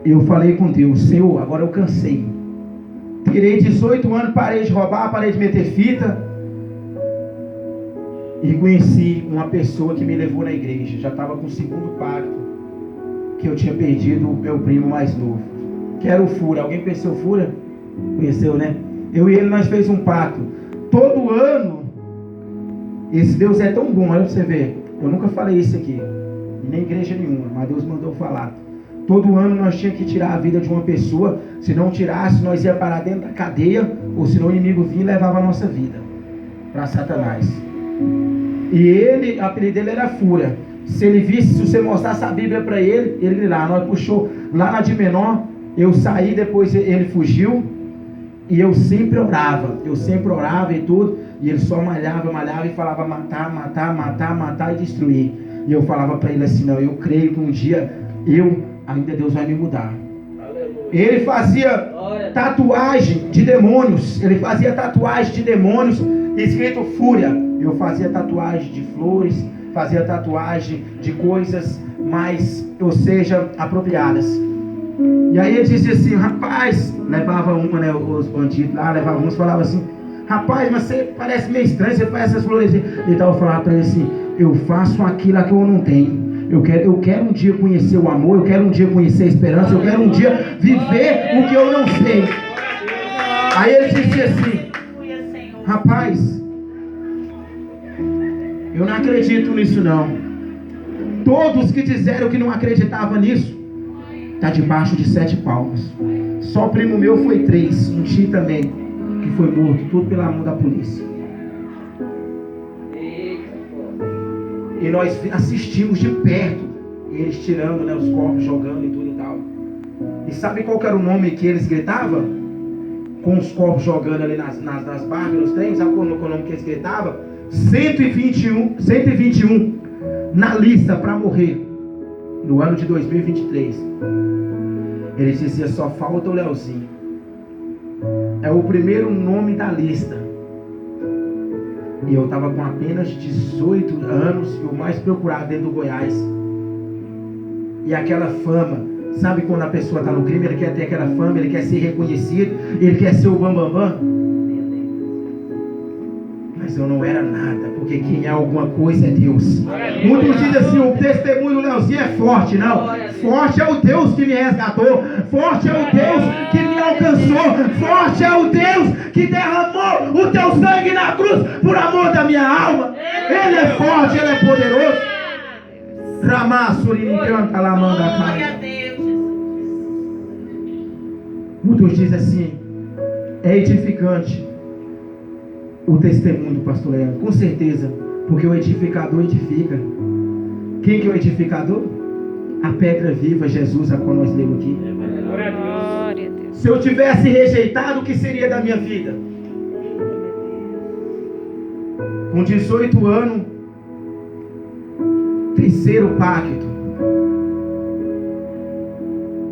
S1: Eu falei com Deus: Senhor, agora eu cansei. Tirei 18 anos, parei de roubar, parei de meter fita. E conheci uma pessoa que me levou na igreja. Já estava com o 2º pacto, que eu tinha perdido o meu primo mais novo, que era o Fura. Alguém conheceu o Fura? Conheceu, né? Eu e ele, nós fez um pacto. Todo ano, esse Deus é tão bom, olha pra você ver. Eu nunca falei isso aqui, nem igreja nenhuma, mas Deus mandou falar. Todo ano nós tínhamos que tirar a vida de uma pessoa. Se não tirasse, nós ia parar dentro da cadeia, ou se não, o inimigo vinha e levava a nossa vida para Satanás. E ele, o apelido dele era Fúria. Se ele visse, se você mostrasse a Bíblia para ele, ele gritava. Nós puxou lá na de menor, eu saí, depois ele fugiu, e eu sempre orava e tudo, e ele só malhava e falava matar e destruir. E eu falava para ele assim: não, eu creio que um dia ainda Deus vai me mudar. Aleluia. Ele fazia tatuagem de demônios, escrito Fúria. Eu fazia tatuagem de flores, fazia tatuagem de coisas mais, ou seja, apropriadas. E aí ele dizia assim: rapaz, levava uma, né, os bandidos lá, levavam uns, falava assim: rapaz, mas você parece meio estranho, você faz essas flores. Então eu falava para ele assim: eu faço aquilo que eu não tenho. Eu quero um dia conhecer o amor, eu quero um dia conhecer a esperança, eu quero um dia viver o que eu não sei. Aí ele dizia assim: rapaz, eu não acredito nisso não. Todos que disseram que não acreditavam nisso, está debaixo de 7 palmos. Só o primo meu foi 3, um tio também, que foi morto, tudo pela mão da polícia. E nós assistimos de perto eles tirando, né, os corpos, jogando e tudo e tal. E sabe qual que era o nome que eles gritavam? Com os corpos jogando ali nas barcas, nos trens, sabe qual o nome que eles gritavam? 121 na lista para morrer no ano de 2023. Ele dizia: só falta o Leozinho. É o primeiro nome da lista. E eu estava com apenas 18 anos e o mais procurado dentro do Goiás. E aquela fama, sabe quando a pessoa está no crime, ele quer ter aquela fama, ele quer ser reconhecido, ele quer ser o bambambam. Mas eu não era nada, porque quem é alguma coisa é Deus. Muitos dizem assim, o testemunho do Leozinho é forte. Não, forte é o Deus que me resgatou, forte é o Deus que me alcançou, forte é o Deus que derramou o teu sangue na cruz por amor da minha alma. Ele é forte, ele é poderoso.
S4: Glória a Deus.
S1: Muitos dizem assim, é edificante o testemunho do pastor Leandro, com certeza, porque o edificador edifica. Quem que é o edificador? A pedra viva, Jesus, a qual nós lemos aqui.
S2: Glória a Deus.
S1: Se eu tivesse rejeitado, o que seria da minha vida? Com 18 anos, terceiro pacto,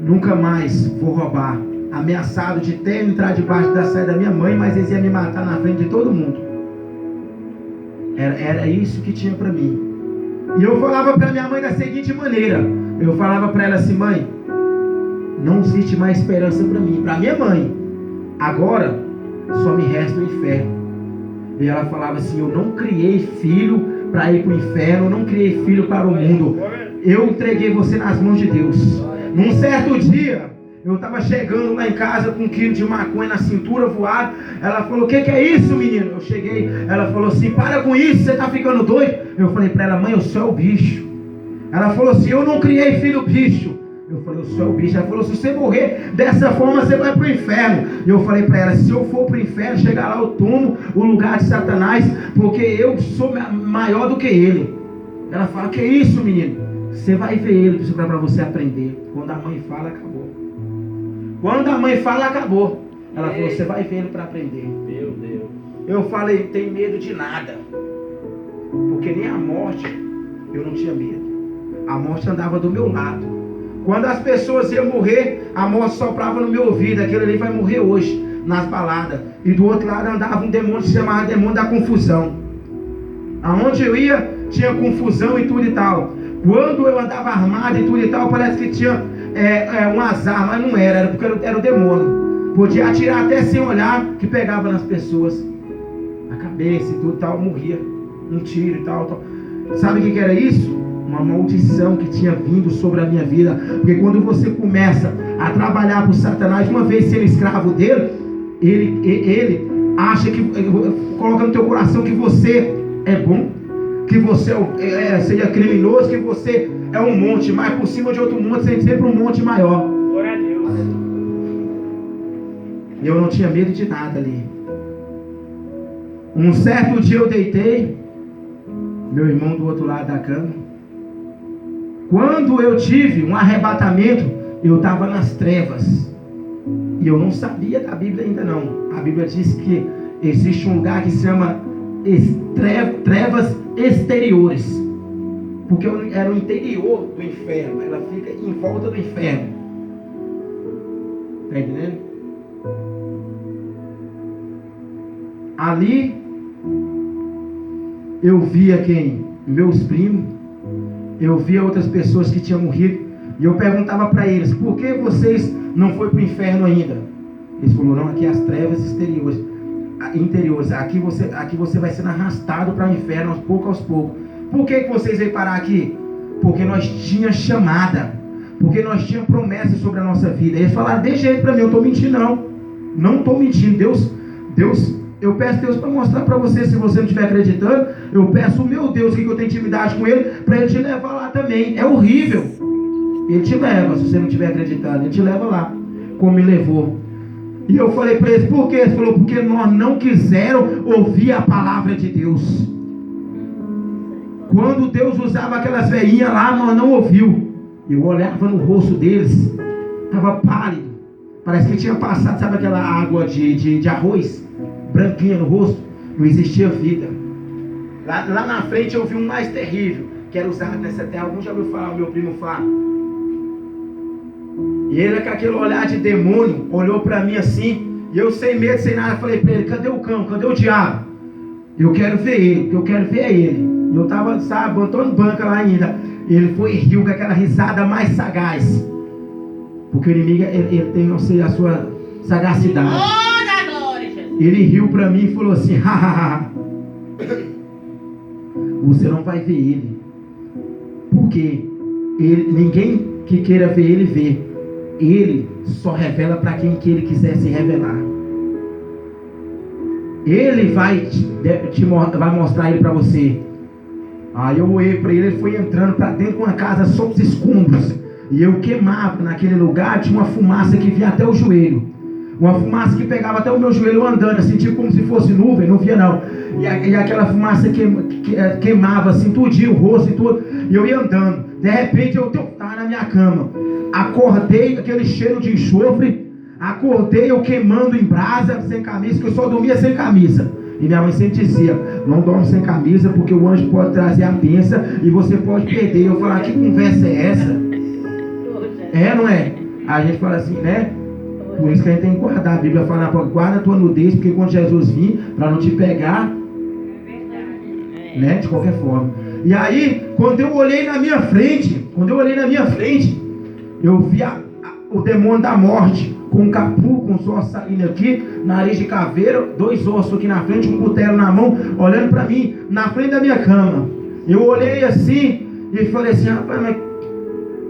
S1: nunca mais vou roubar. Ameaçado de até entrar debaixo da saia da minha mãe, mas eles iam me matar na frente de todo mundo. Era isso que tinha para mim. E eu falava para minha mãe da seguinte maneira: eu falava para ela assim, mãe, não existe mais esperança para mim, para minha mãe. Agora só me resta o inferno. E ela falava assim: eu não criei filho para ir para o inferno, eu não criei filho para o mundo. Eu entreguei você nas mãos de Deus. Num certo dia, eu estava chegando lá em casa com 1 quilo de maconha na cintura, voado. Ela falou: o que é isso, menino? Eu cheguei, ela falou assim: para com isso, você está ficando doido? Eu falei para ela: mãe, eu sou o bicho. Ela falou assim: eu não criei filho bicho. Eu falei: eu sou o bicho. Ela falou: se você morrer dessa forma, você vai para o inferno. E eu falei para ela: se eu for para o inferno, chegar lá eu tomo o lugar de Satanás, porque eu sou maior do que ele. Ela fala: que isso, menino? Você vai ver ele para você aprender. Quando a mãe fala, acabou. Quando a mãe fala, acabou. Ela falou: você vai ver ele para aprender.
S3: Meu Deus.
S1: Eu falei: não tenho medo de nada, porque nem a morte eu não tinha medo. A morte andava do meu lado. Quando as pessoas iam morrer, a morte soprava no meu ouvido: aquele ali vai morrer hoje, nas baladas. E do outro lado andava um demônio que se chamava demônio da confusão. Aonde eu ia, tinha confusão e tudo e tal. Quando eu andava armado e tudo e tal, parece que tinha um azar, mas não era porque era o demônio. Podia atirar até sem olhar, que pegava nas pessoas, a cabeça e tudo e tal, morria. Um tiro e tal. Sabe o que era isso? Uma maldição que tinha vindo sobre a minha vida. Porque quando você começa a trabalhar para o Satanás, uma vez sendo escravo dele, ele acha que coloca no teu coração que você é bom, que você seja criminoso, que você é um monte, mas por cima de outro monte, sempre um monte maior.
S3: Glória a Deus.
S1: E eu não tinha medo de nada ali. Um certo dia eu deitei, meu irmão do outro lado da cama. Quando eu tive um arrebatamento, eu estava nas trevas. E eu não sabia da Bíblia ainda não. A Bíblia diz que existe um lugar que se chama trevas exteriores. Porque era o interior do inferno. Ela fica em volta do inferno. Está entendendo? Ali eu via quem? Meus primos. Eu via outras pessoas que tinham morrido. E eu perguntava para eles: por que vocês não foram para o inferno ainda? Eles falaram: não, aqui é as trevas interiores. Aqui você vai sendo arrastado para o inferno aos poucos. Por que vocês veio parar aqui? Porque nós tínhamos chamada. Porque nós tínhamos promessas sobre a nossa vida. Eles falaram: deixa ele para mim, eu estou mentindo não. Não estou mentindo. Deus, eu peço a Deus para mostrar para você. Se você não estiver acreditando, eu peço o meu Deus, que eu tenho intimidade com ele, para ele te levar lá também. É horrível. Ele te leva, se você não estiver acreditando. Ele te leva lá, como me levou. E eu falei para eles: por quê? Ele falou: porque nós não quiseram ouvir a palavra de Deus. Quando Deus usava aquelas velhinhas lá, nós não ouviu. Eu olhava no rosto deles, estava pálido. Parece que tinha passado, sabe aquela água de arroz, branquinha no rosto. Não existia vida. Lá na frente eu vi um mais terrível, que era usado nessa terra. Alguns já ouviu falar, o meu primo falar. E ele, com aquele olhar de demônio, olhou para mim assim. E eu, sem medo, sem nada, falei para ele: cadê o cão? Cadê o diabo? Eu quero ver ele, o que eu quero ver é ele. E eu estava, sabe, botando banca lá ainda. Ele foi e riu com aquela risada mais sagaz. Porque o inimigo, ele tem, eu sei, a sua sagacidade. Ele riu para mim e falou assim: hahaha, você não vai ver ele. Por quê? Ninguém que queira ver ele vê. Ele só revela para quem que ele quiser se revelar. Ele vai mostrar ele para você. Aí eu olhei para ele, ele foi entrando para dentro de uma casa sob os escombros. E eu queimava naquele lugar, tinha uma fumaça que vinha até o joelho. Uma fumaça que pegava até o meu joelho andando, assim, tipo como se fosse nuvem, não via não. E aquela fumaça queimava assim, tudinho, o rosto e tudo. E eu ia andando. De repente eu estava na minha cama. Acordei, aquele cheiro de enxofre. Acordei eu queimando em brasa, sem camisa, que eu só dormia sem camisa. E minha mãe sempre dizia: não dorme sem camisa, porque o anjo pode trazer a bênção e você pode perder. Eu falava: que conversa é essa? É, não é? A gente fala assim, né? Por isso que a gente tem que guardar. A Bíblia fala: guarda a tua nudez, porque quando Jesus vir, para não te pegar, né? De qualquer forma. E aí, quando eu olhei na minha frente, eu vi o demônio da morte, com um capu, com os ossos saindo aqui, nariz de caveira, 2 ossos aqui na frente, um cutelo na mão, olhando para mim, na frente da minha cama. Eu olhei assim, e falei assim: rapaz, mas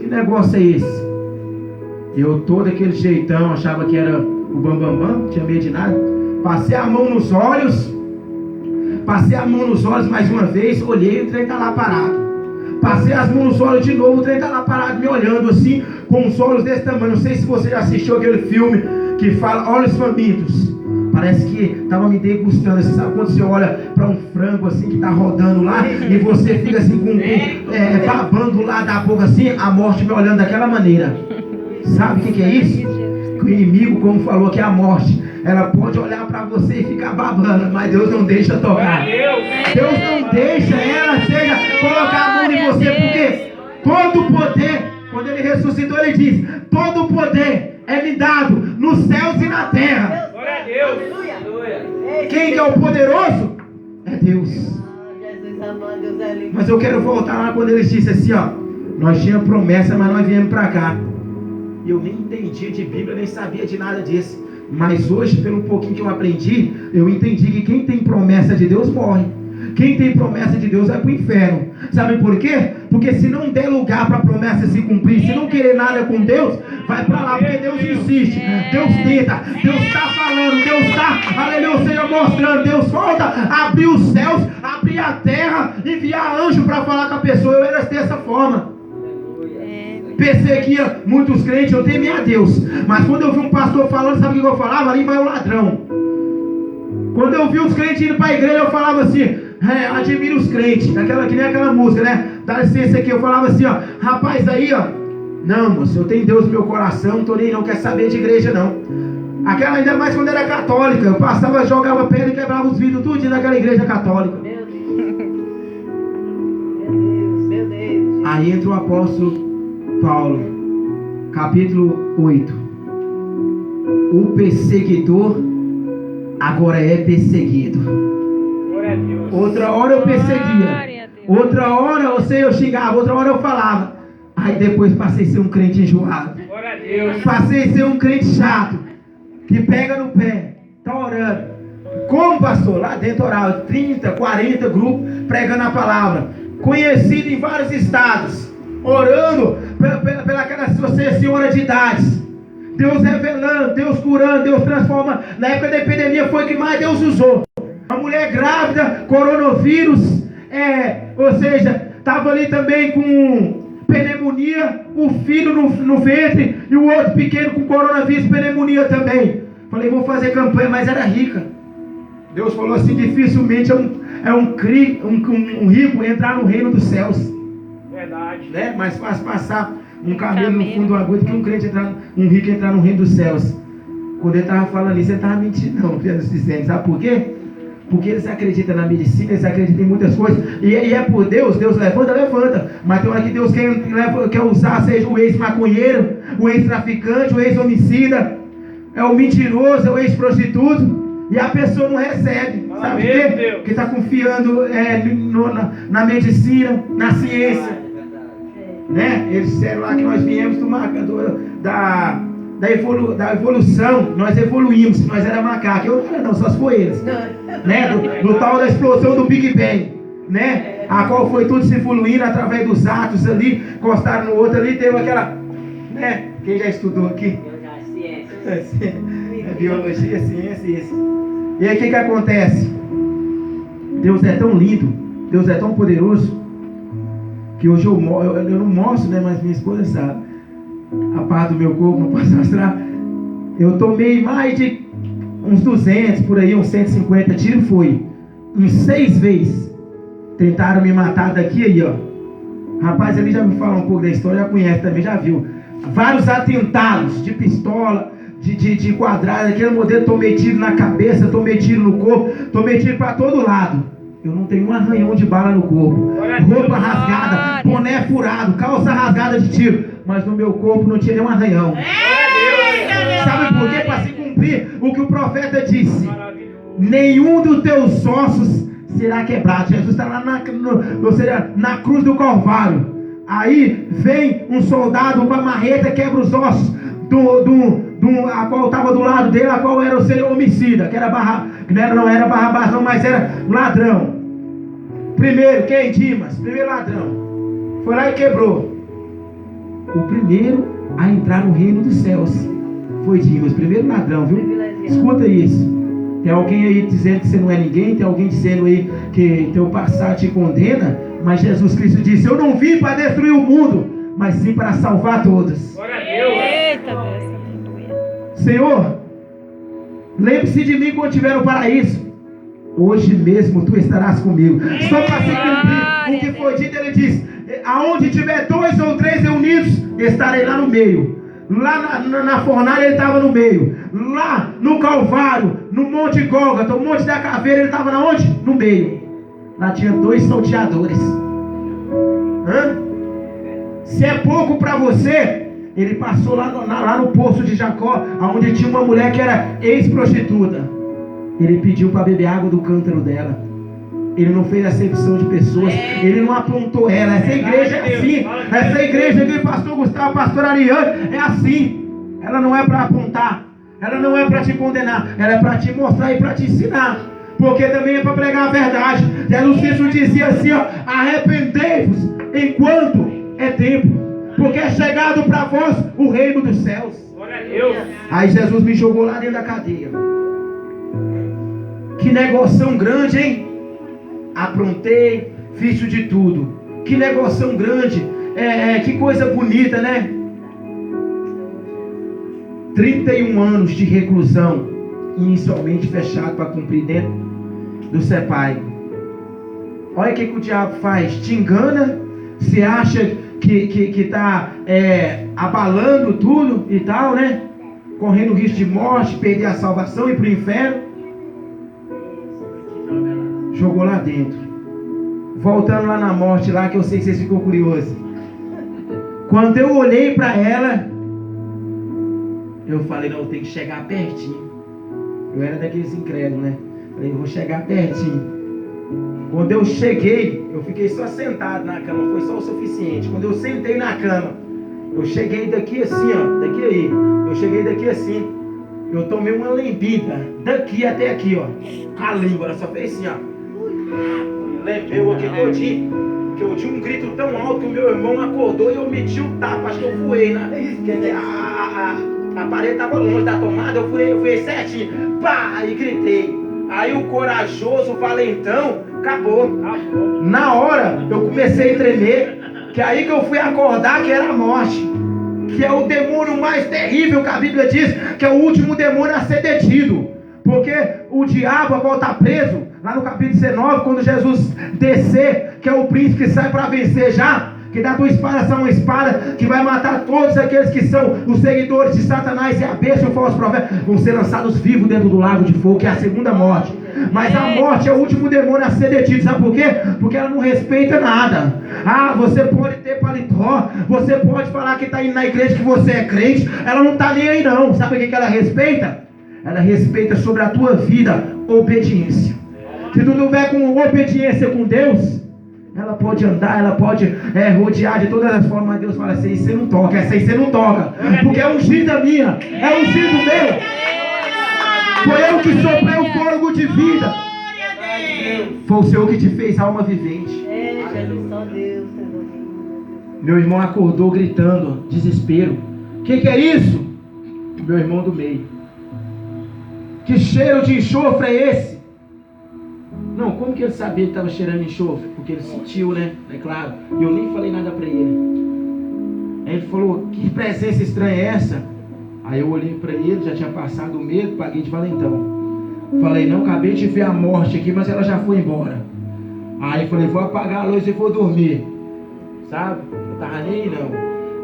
S1: que negócio é esse? Eu todo daquele jeitão, achava que era o bambambam, não tinha medo de nada. Passei a mão nos olhos mais uma vez, olhei e o trem está lá parado. Passei as mãos nos olhos de novo, o trem está lá parado, me olhando assim, com os olhos desse tamanho. Não sei se você já assistiu aquele filme que fala Olhos Famintos. Parece que estava me degustando. Você sabe quando você olha para um frango assim que está rodando lá e você fica assim babando lá da boca assim, a morte me olhando daquela maneira. Sabe o que é isso? Que o inimigo, como falou, que é a morte, ela pode olhar para você e ficar babando, mas Deus não deixa tocar. Deus não deixa ela colocar a mão em você, porque todo o poder, quando ele ressuscitou, ele diz: todo o poder é me dado nos céus e na terra.
S3: Glória a Deus.
S1: Quem que é o poderoso? É Deus. Mas eu quero voltar lá quando ele disse assim, ó: nós tínhamos promessa, mas nós viemos para cá. E eu nem entendia de Bíblia, nem sabia de nada disso. Mas hoje, pelo pouquinho que eu aprendi, eu entendi que quem tem promessa de Deus morre. Quem tem promessa de Deus vai para o inferno. Sabe por quê? Porque se não der lugar para a promessa se cumprir, se não querer nada com Deus, vai para lá, porque Deus insiste, Deus tenta, Deus está falando, Deus está, aleluia, seja mostrando, Deus volta a abrir os céus, abrir a terra, enviar anjo para falar com a pessoa. Eu era dessa forma. Perseguia muitos crentes, eu temia a Deus. Mas quando eu vi um pastor falando, sabe o que eu falava? Ali vai o ladrão. Quando eu vi os crentes indo para a igreja, eu falava assim: admiro os crentes, que nem aquela música, né? Dá licença aqui, eu falava assim, ó: rapaz, aí, ó, não, moço, eu tenho Deus no meu coração, não tô nem não quer saber de igreja não. Aquela, ainda mais quando era católica, eu passava, jogava pedra e quebrava os vidros tudo naquela igreja católica.
S4: Meu Deus.
S1: Aí entra o apóstolo Paulo, capítulo 8. O perseguidor agora é perseguido.
S3: Glória a Deus.
S1: Outra hora eu perseguia, outra hora eu xingava, outra hora eu falava. Aí depois passei a ser um crente enjoado.
S3: Glória a Deus.
S1: Passei a ser um crente chato, que pega no pé, tá orando. Como pastor? Lá dentro orava 30, 40 grupos pregando a palavra. Conhecido em vários estados, orando pelaquela senhora de idades. Deus revelando, Deus curando, Deus transformando. Na época da epidemia foi o que mais Deus usou. A mulher grávida, coronavírus, ou seja, estava ali também com pneumonia, o filho no ventre e o outro pequeno com coronavírus, pneumonia também. Falei: vou fazer campanha, mas era rica. Deus falou assim: dificilmente um rico entrar no reino dos céus.
S3: Verdade.
S1: Né? Mais fácil passar um camelo no fundo do agulha do que um rico entrar no reino dos céus. Quando ele estava falando isso, ele estava mentindo, não, dizendo. Sabe por quê? Porque eles acreditam na medicina, eles acreditam em muitas coisas. E é por Deus levanta. Mas tem hora que Deus quer usar, seja o ex-maconheiro, o ex-traficante, o ex-homicida, é o mentiroso, é o ex-prostituto. E a pessoa não recebe. Sabe por quê? Porque está confiando na medicina, na ciência. né? Eles disseram lá que nós viemos da evolução, nós evoluímos, nós era macaco. Eu não era não, só se foi eles, né? Do tal da explosão do Big Bang, né? A qual foi tudo se evoluindo através dos atos ali, encostaram no outro ali, teve aquela, né? Quem já estudou aqui? Ciência. É biologia, ciência, isso. E aí o que acontece? Deus é tão lindo, Deus é tão poderoso, que hoje eu não mostro, né? Mas minha esposa sabe. A parte do meu corpo, não posso mostrar. Eu tomei mais de uns 200, por aí, uns 150 tiros, foi. Em 6 vezes. Tentaram me matar daqui aí, ó. Rapaz, ele já me fala um pouco da história, já conhece também, já viu. Vários atentados de pistola, de quadrada, aquele modelo, tomei tiro na cabeça, tomei tiro no corpo, tomei tiro para todo lado. Eu não tenho um arranhão de bala no corpo. Roupa rasgada, boné furado, calça rasgada de tiro. Mas no meu corpo não tinha nenhum arranhão. Sabe por quê? Para se cumprir o que o profeta disse. Nenhum dos teus ossos será quebrado. Jesus está lá na cruz do Calvário. Aí vem um soldado com a marreta, quebra os ossos a qual estava do lado dele, a qual era o senhor homicida, que era não era Barrabás não, mas era ladrão. Primeiro, quem? Dimas, primeiro ladrão. Foi lá e quebrou. O primeiro a entrar no reino dos céus foi Dimas, primeiro ladrão, viu? Escuta isso. Tem alguém aí dizendo que você não é ninguém, tem alguém dizendo aí que teu passado te condena, mas Jesus Cristo disse: eu não vim para destruir o mundo, mas sim para salvar todos.
S3: Glória a Deus.
S2: Eita Deus, aleluia.
S1: Senhor, lembre-se de mim quando estiver no paraíso. Hoje mesmo tu estarás comigo. Só para se cumprir o que foi dito, ele diz: aonde tiver 2 ou 3 reunidos, estarei lá no meio. Lá na fornalha ele estava no meio. Lá no Calvário, no Monte Gólgota, o Monte da Caveira, ele estava na onde? No meio. Lá tinha 2 salteadores. Se é pouco para você, ele passou lá no poço de Jacó, onde tinha uma mulher que era ex-prostituta. Ele pediu para beber água do cântaro dela. Ele não fez acepção de pessoas. Ele não apontou ela. Essa igreja é assim. Essa igreja aqui, pastor Gustavo, pastor Ariane, é assim. Ela não é para apontar. Ela não é para te condenar. Ela é para te mostrar e para te ensinar. Porque também é para pregar a verdade. Jesus Cristo dizia assim, ó: arrependei-vos enquanto é tempo, porque é chegado para vós o reino dos céus.
S3: Glória a Deus.
S1: Aí Jesus me jogou lá dentro da cadeia. Que negoção grande, hein? Aprontei, fiz de tudo. Que negoção grande. Que coisa bonita, né? 31 anos de reclusão, inicialmente fechado para cumprir dentro do CEPAI. Olha o que o diabo faz. Te engana. Você acha que está abalando tudo e tal, né? Correndo risco de morte, perder a salvação e ir para o inferno. Jogou lá dentro. Voltando lá na morte, lá que eu sei que vocês ficam curiosos. Quando eu olhei para ela, eu falei: não, eu tenho que chegar pertinho. Eu era daqueles incrédulos, né? Falei: vou chegar pertinho. Quando eu cheguei, eu fiquei só sentado na cama, foi só o suficiente. Quando eu sentei na cama, eu cheguei daqui assim, ó, daqui aí. Eu cheguei daqui assim. Eu tomei uma lembida daqui até aqui, ó. A língua, ela só fez assim, ó. Lembrei aqui todinho, que eu tinha um grito tão alto que o meu irmão acordou e eu meti o tapa. Acho que eu voei a parede estava longe da tomada, eu fui certinho, pá, e gritei. Aí o corajoso, o valentão, acabou. Na hora eu comecei a tremer, que aí que eu fui acordar que era a morte, que é o demônio mais terrível que a Bíblia diz, que é o último demônio a ser detido. Porque o diabo, a qual está preso, lá no capítulo 19, quando Jesus descer, que é o príncipe que sai para vencer já, que da tua espada são uma espada que vai matar todos aqueles que são os seguidores de Satanás e a besta e o falso profeta, vão ser lançados vivos dentro do lago de fogo, que é a segunda morte. Mas a morte é o último demônio a ser detido. Sabe por quê? Porque ela não respeita nada. Você pode ter paletó, você pode falar que está indo na igreja, que você é crente, ela não está nem aí não. Sabe o que ela respeita? Ela respeita sobre a tua vida obediência. Se tu não tiver com obediência com Deus, ela pode andar, ela pode rodear de todas as formas, mas Deus fala assim, você não toca, essa aí você não toca, porque é ungida minha, é ungido meu. Foi eu que soprei o fôlego de vida. Foi o Senhor que te fez alma vivente.
S4: Jesus, só Deus.
S1: Meu irmão acordou gritando, desespero. O que é isso? Meu irmão do meio. Que cheiro de enxofre é esse? Não, como que ele sabia que estava cheirando enxofre? Porque ele sentiu, né? É claro. E eu nem falei nada para ele. Aí ele falou, que presença estranha é essa? Aí eu olhei para ele, já tinha passado o medo, paguei de valentão. Falei, não, acabei de ver a morte aqui, mas ela já foi embora. Aí falei, vou apagar a luz e vou dormir. Sabe? Não tava nem aí não.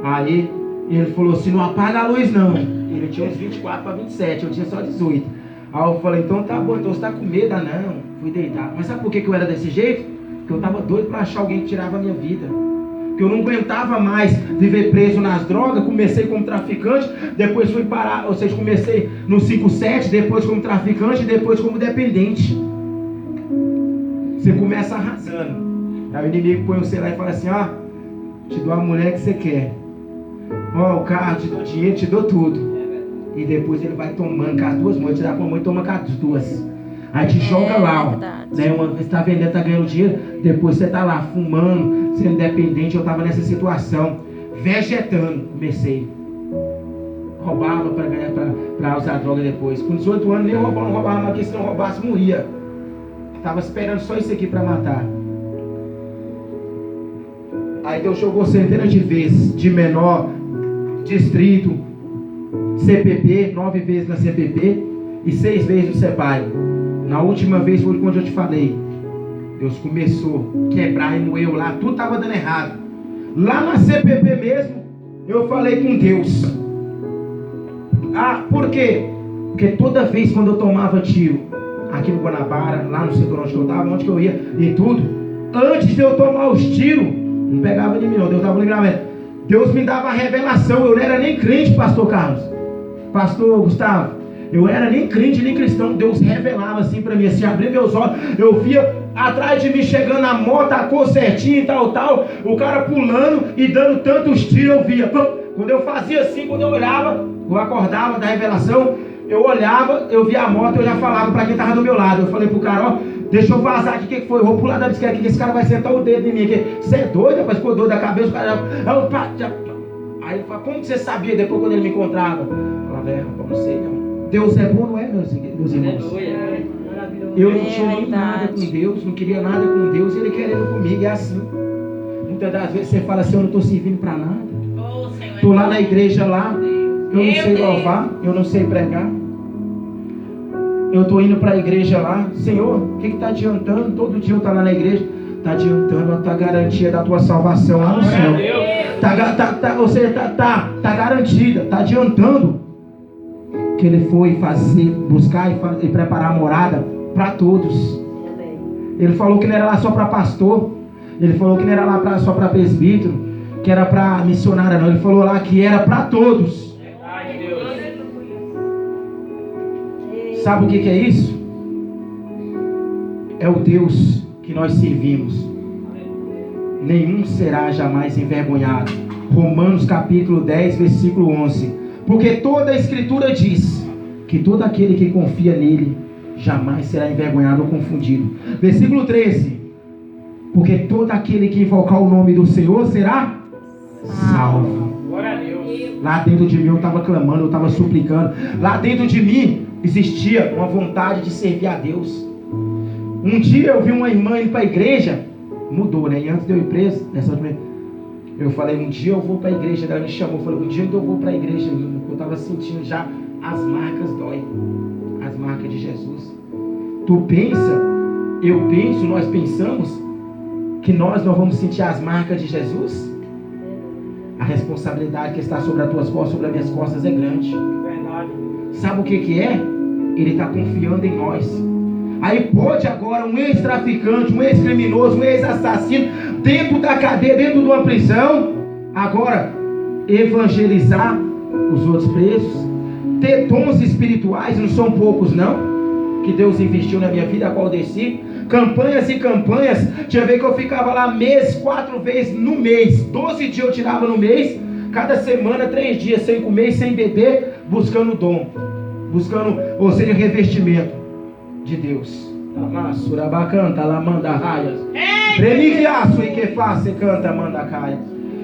S1: Aí ele falou assim, não apaga a luz não. Ele tinha uns 24 para 27, eu tinha só 18. Aí eu falei, então tá bom, então você tá com medo? Ah, não, fui deitar. Mas sabe por que eu era desse jeito? Porque eu tava doido para achar alguém que tirava a minha vida. Que eu não aguentava mais viver preso nas drogas. Comecei como traficante, depois fui parar, ou seja, comecei no 5-7, depois como traficante, depois como dependente. Você começa arrasando. Aí o inimigo põe você lá e fala assim, ó, te dou a mulher que você quer, ó, o carro, te dou dinheiro, te dou tudo. E depois ele vai tomando com as duas mãos, te dá com a mão e toma com as duas. Aí te joga lá, ó, né? Uma vez você tá vendendo, tá ganhando dinheiro, depois você tá lá fumando, sendo dependente. Eu tava nessa situação, vegetando, comecei. Roubava para ganhar, para usar droga depois. Com 18 anos nem não roubava mais, porque se não roubasse morria. Tava esperando só isso aqui para matar. Aí Deus jogou centenas de vezes, de menor, distrito, CPP, 9 vezes na CPP e 6 vezes no CEPAI. Na última vez foi quando eu te falei. Deus começou a quebrar e moeu lá, tudo estava dando errado. Lá na CPP mesmo, eu falei com Deus. Ah, por quê? Porque toda vez quando eu tomava tiro, aqui no Guanabara, lá no setor onde eu estava, onde que eu ia e tudo, antes de eu tomar os tiros, não pegava de mim não, Deus dava um livramento. Deus me dava a revelação. Eu não era nem crente, pastor Carlos, pastor Gustavo, eu não era nem crente nem cristão. Deus revelava assim para mim, assim, abria meus olhos, eu via atrás de mim chegando a moto, a cor certinha e tal, o cara pulando e dando tantos tiros, eu via. Quando eu fazia assim, quando eu olhava, eu acordava da revelação, eu olhava, eu via a moto, eu já falava para quem estava do meu lado. Eu falei pro cara, ó, deixa eu vazar aqui, o que foi? Eu vou pular da bicicleta aqui, que esse cara vai sentar o dedo em mim aqui. Você é doido, rapaz? Ficou doido da cabeça, o cara já... Aí ele fala, como que você sabia depois quando ele me encontrava? Eu falava, rapaz, não sei não. Deus é bom, não é, meus irmãos? Eu não tinha nem nada com Deus, não queria nada com Deus, e Ele querendo comigo, é assim. Muitas das vezes você fala assim, eu não estou servindo para nada. Estou lá na igreja lá, eu não sei louvar, eu não sei pregar. Eu estou indo para a igreja lá, Senhor, o que está adiantando? Todo dia eu estou lá na igreja, está adiantando a tua garantia da tua salvação lá no céu. Ou seja, está garantida, está adiantando. Que Ele foi fazer, buscar e preparar a morada para todos. Ele falou que não era lá só para pastor, Ele falou que não era lá só para presbítero, que era para missionária não, Ele falou lá que era para todos. Sabe o que é isso? É o Deus que nós servimos. Nenhum será jamais envergonhado. Romanos capítulo 10, versículo 11. Porque toda a Escritura diz que todo aquele que confia nele jamais será envergonhado ou confundido. Versículo 13. Porque todo aquele que invocar o nome do Senhor será salvo.
S3: Glória a Deus.
S1: Lá dentro de mim eu estava clamando, eu estava suplicando. Lá dentro de mim existia uma vontade de servir a Deus. Um dia eu vi uma irmã indo para a igreja, mudou, né? E antes de eu ir preso, eu falei, um dia eu vou para a igreja. Ela me chamou, falou, um dia eu vou para a igreja. Eu estava sentindo já as marcas dói, as marcas de Jesus. Tu pensa, eu penso, nós pensamos que nós não vamos sentir as marcas de Jesus? A responsabilidade que está sobre as tuas costas, sobre as minhas costas é grande.
S3: Verdade.
S1: Sabe o que é? Ele está confiando em nós. Aí pode agora um ex-traficante, um ex-criminoso, um ex-assassino, dentro da cadeia, dentro de uma prisão, agora evangelizar os outros presos, ter dons espirituais, não são poucos não, que Deus investiu na minha vida, a qual eu desci, campanhas e campanhas. Tinha vez que eu ficava lá mês, 4 vezes no mês, 12 dias eu tirava no mês, cada semana 3 dias sem comer e sem beber, buscando dom, buscando, ou seja, revestimento de Deus. Surabacanta, lá manda raias. Remigiaço e que faça canta, manda caia.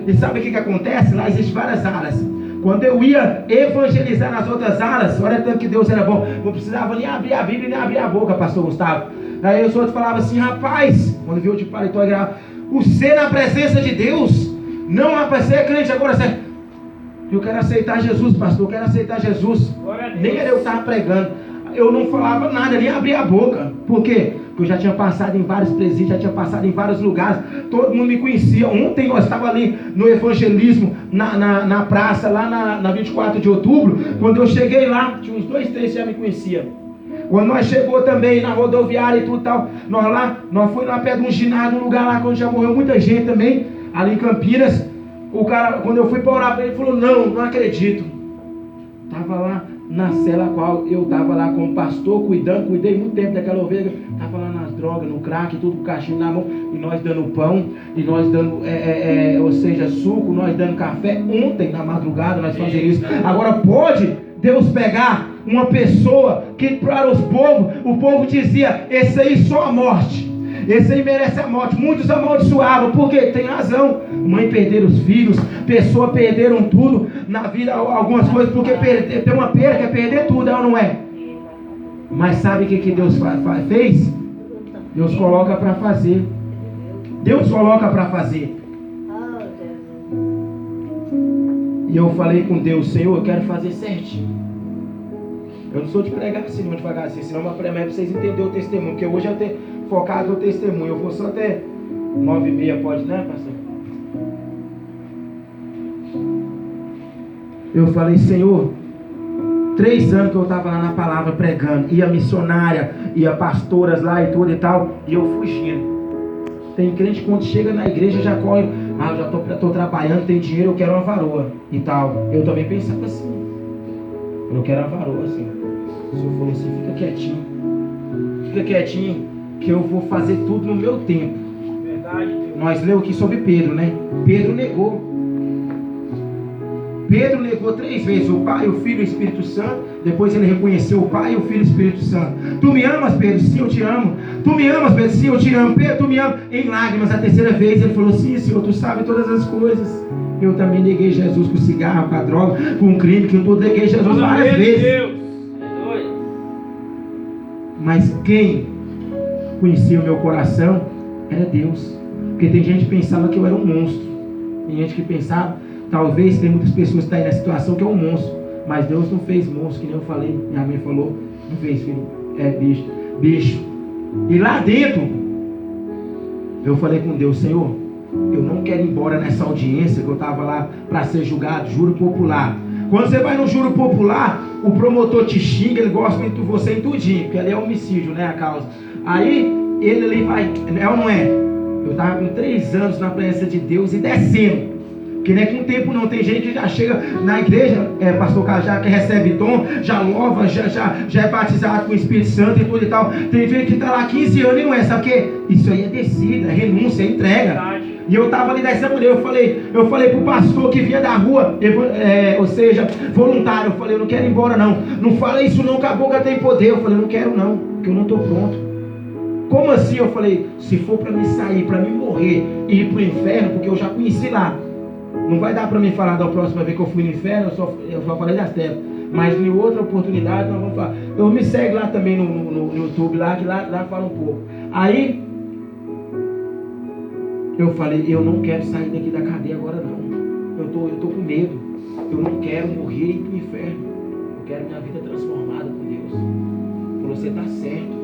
S1: E sabe o que acontece? Lá existem várias áreas. Quando eu ia evangelizar nas outras áreas, olha tanto que Deus era bom, não precisava nem abrir a Bíblia nem abrir a boca, pastor Gustavo. Aí os outros falavam assim, rapaz, quando viu de paletó, você na presença de Deus, não rapaz, você é crente agora, você... Eu quero aceitar Jesus, pastor, eu quero aceitar Jesus. Nem era eu que estava pregando. Eu não falava nada, nem abria a boca. Por quê? Porque eu já tinha passado em vários presídios, já tinha passado em vários lugares. Todo mundo me conhecia. Ontem eu estava ali no evangelismo, na praça, lá na 24 de outubro. Quando eu cheguei lá, tinha uns 2, 3 que já me conheciam. Quando nós chegou também na rodoviária e tudo tal, nós fomos lá perto de um ginásio, um lugar lá onde já morreu muita gente também, ali em Campinas. O cara, quando eu fui para orar para ele, falou, não acredito. Estava lá na cela qual eu estava lá como pastor, cuidei muito tempo daquela ovelha, estava lá nas drogas, no crack, tudo com o cachimbo na mão, e nós dando pão, e nós dando, ou seja, suco, nós dando café. Ontem, na madrugada, nós fazíamos isso. Agora pode Deus pegar uma pessoa que para o povo dizia, esse aí só a morte. Esse aí merece a morte. Muitos amaldiçoavam, porque tem razão. Mãe perderam os filhos, pessoas perderam tudo na vida, algumas coisas, porque tem uma perda que é perder tudo, é ou não é? Mas sabe o que Deus fez? Deus coloca para fazer. Deus coloca para fazer. E eu falei com Deus, Senhor, eu quero fazer certinho. Eu não sou de pregar assim, não devagar assim, senão uma pré-média para vocês entenderem o testemunho, porque hoje eu tenho focado no testemunho. Eu vou só até 9h30, pode, né, pastor? Eu falei, Senhor, 3 anos que eu estava lá na palavra pregando, ia missionária, ia pastoras lá e tudo e tal, e eu fugindo. Tem crente que quando chega na igreja já corre, eu já estou trabalhando, tenho dinheiro, eu quero uma varoa e tal. Eu também pensava assim, eu quero uma varoa assim. O Senhor falou assim, fica quietinho, que eu vou fazer tudo no meu tempo.
S3: Verdade, Deus.
S1: Nós lemos aqui sobre Pedro, né? Pedro negou 3 vezes o Pai, o Filho e o Espírito Santo. Depois ele reconheceu o Pai, o Filho e o Espírito Santo. Tu me amas, Pedro? Sim, eu te amo. Tu me amas, Pedro? Sim, eu te amo. Pedro, tu me amas? Em lágrimas, a 3ª vez ele falou, sim, Senhor, tu sabe todas as coisas. Eu também neguei Jesus com cigarro, com a droga, com o crime, que eu neguei Jesus várias vezes.
S3: Deus.
S1: Mas quem conhecia o meu coração era Deus. Porque tem gente que pensava que eu era um monstro. Tem gente que pensava, talvez tem muitas pessoas que estão aí na situação que é um monstro. Mas Deus não fez monstro, que nem eu falei, minha mãe falou, não fez, filho, é bicho. E lá dentro, eu falei com Deus, Senhor, eu não quero ir embora nessa audiência que eu estava lá para ser julgado, júri popular. Quando você vai no júri popular, o promotor te xinga, ele gosta de você em tudinho, porque ali é homicídio, né, a causa. Aí, ele ali vai, é ou não é? Eu estava com 3 anos na presença de Deus e descendo. Porque não é com tempo não, tem gente que já chega na igreja, pastor Cajá, que recebe dom, já louva, já é batizado com o Espírito Santo e tudo e tal. Tem gente que está lá 15 anos e não é, sabe o quê? Isso aí é descida, é renúncia, é entrega. Verdade. E eu estava ali dessa maneira, eu falei para o pastor que vinha da rua, ou seja, voluntário, eu falei, eu não quero ir embora não. Não fala isso não, que a boca tem poder. Eu falei, eu não quero não, porque eu não estou pronto. Como assim? Eu falei, se for para mim sair, para mim morrer e ir para o inferno, porque eu já conheci lá. Não vai dar para mim falar da próxima vez que eu fui no inferno, eu só falei das terras. Mas em outra oportunidade nós vamos falar. Eu me segue lá também no YouTube, lá, que lá fala um pouco. Aí eu falei, eu não quero sair daqui da cadeia agora não. Eu tô com medo. Eu não quero morrer e ir para o inferno. Eu quero minha vida transformada por Deus. Falou, você está certo.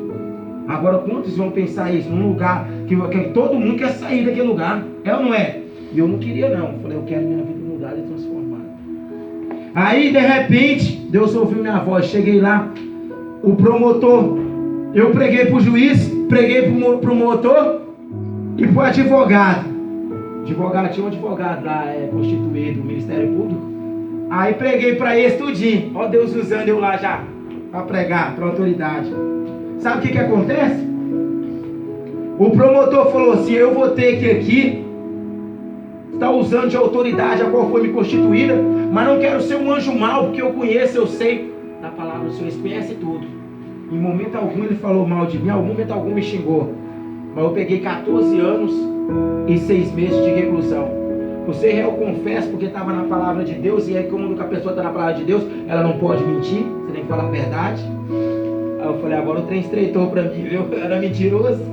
S1: Agora quantos vão pensar isso? Num lugar que todo mundo quer sair daquele lugar. É ou não é? E eu não queria não. Falei, eu quero minha vida mudada e transformada. Aí de repente, Deus ouviu minha voz. Cheguei lá, o promotor, eu preguei para o juiz, preguei para o promotor e para o advogado. Tinha um advogado lá, constituído do Ministério Público. Aí preguei para eles tudinho. Ó Deus usando eu lá já para pregar, para a autoridade. Sabe o que acontece? O promotor falou assim: eu vou ter que aqui estar usando de autoridade a qual foi me constituída, mas não quero ser um anjo mau, porque eu conheço, eu sei da palavra do Senhor, eles conhecem tudo. Em momento algum ele falou mal de mim, em algum momento algum me xingou. Mas eu peguei 14 anos e 6 meses de reclusão. Você réu, confesso, porque estava na palavra de Deus, e é quando a pessoa está na palavra de Deus, ela não pode mentir, você tem que falar a verdade. Aí eu falei: agora o trem estreitou para mim, viu? Era mentiroso,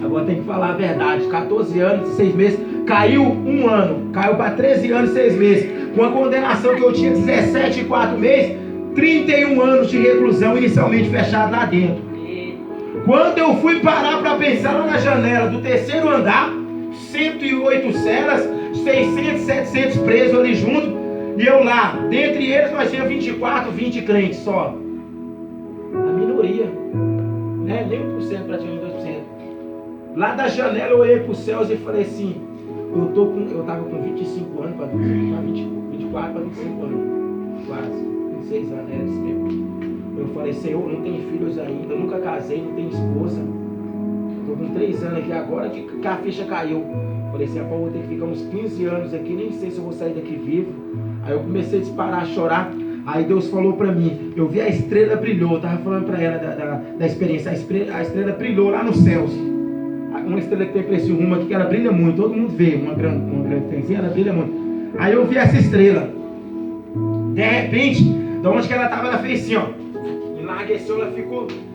S1: agora tem que falar a verdade. 14 anos e 6 meses, caiu 1 ano, caiu para 13 anos e 6 meses, com a condenação que eu tinha 17 e 4 meses, 31 anos de reclusão, inicialmente fechado lá dentro. Quando eu fui parar para pensar lá na janela do 3º andar, 108 celas, 600, 700 presos ali junto, e eu lá, dentre eles nós tínhamos 24, 20 crentes só. A minoria, né? Nem 1%, praticamente 2%. Lá da janela eu olhei para os céus e falei assim: eu estava com 25 anos, para 24 para 25 anos, quase 26 anos, era isso mesmo. Eu falei: Senhor, não tenho filhos ainda, eu nunca casei, não tenho esposa. Estou com 3 anos aqui agora que a ficha caiu. Falei assim: vou ter que ficar uns 15 anos aqui, nem sei se eu vou sair daqui vivo. Aí eu comecei a disparar, a chorar. Aí Deus falou para mim, eu vi a estrela brilhou, eu estava falando para ela da experiência, a estrela brilhou lá nos céus. Uma estrela que tem para esse rumo aqui, que ela brilha muito, todo mundo vê, uma grande tenzinha, ela brilha muito. Aí eu vi essa estrela. De repente, de onde que ela estava, ela fez assim, ó. Enlargueceu,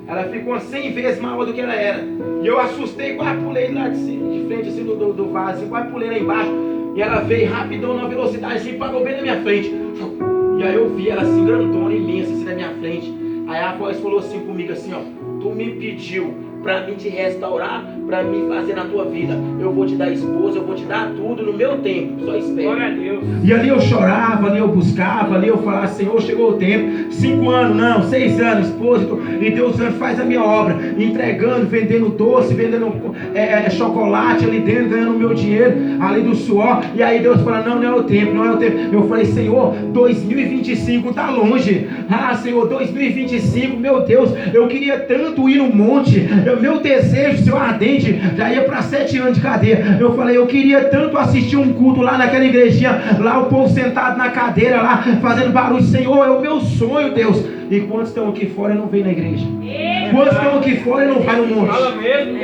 S1: ela ficou 100 vezes maior do que ela era. E eu assustei, quase pulei lá de frente assim, do vaso, assim, quase pulei lá embaixo. E ela veio rapidão, na velocidade, assim, parou bem na minha frente. E aí eu vi ela assim, grandona, imensa, assim, na minha frente. Aí a voz falou assim comigo, assim, ó: tu me pediu para mim te restaurar, para mim fazer na tua vida. Eu vou te dar esposa, eu vou te dar tudo no meu tempo. Só espera. Glória a Deus. E ali eu chorava, ali eu buscava, ali eu falava: Senhor, chegou o tempo. 5 anos, não, 6 anos, esposa. E Deus faz a minha obra, entregando, vendendo doce, vendendo chocolate ali dentro, ganhando meu dinheiro ali do suor. E aí Deus fala: não é o tempo, não é o tempo. Eu falei: Senhor, 2025 tá longe. Ah, Senhor, 2025, meu Deus, eu queria tanto ir no monte. Meu desejo, seu ardente, já ia para 7 anos de cadeia. Eu falei: eu queria tanto assistir um culto lá naquela igrejinha, lá o povo sentado na cadeira lá, fazendo barulho. Senhor, é o meu sonho, Deus. E quantos estão aqui fora e não vêm na igreja? Quantos estão aqui fora e não vai no monte?
S3: Fala mesmo,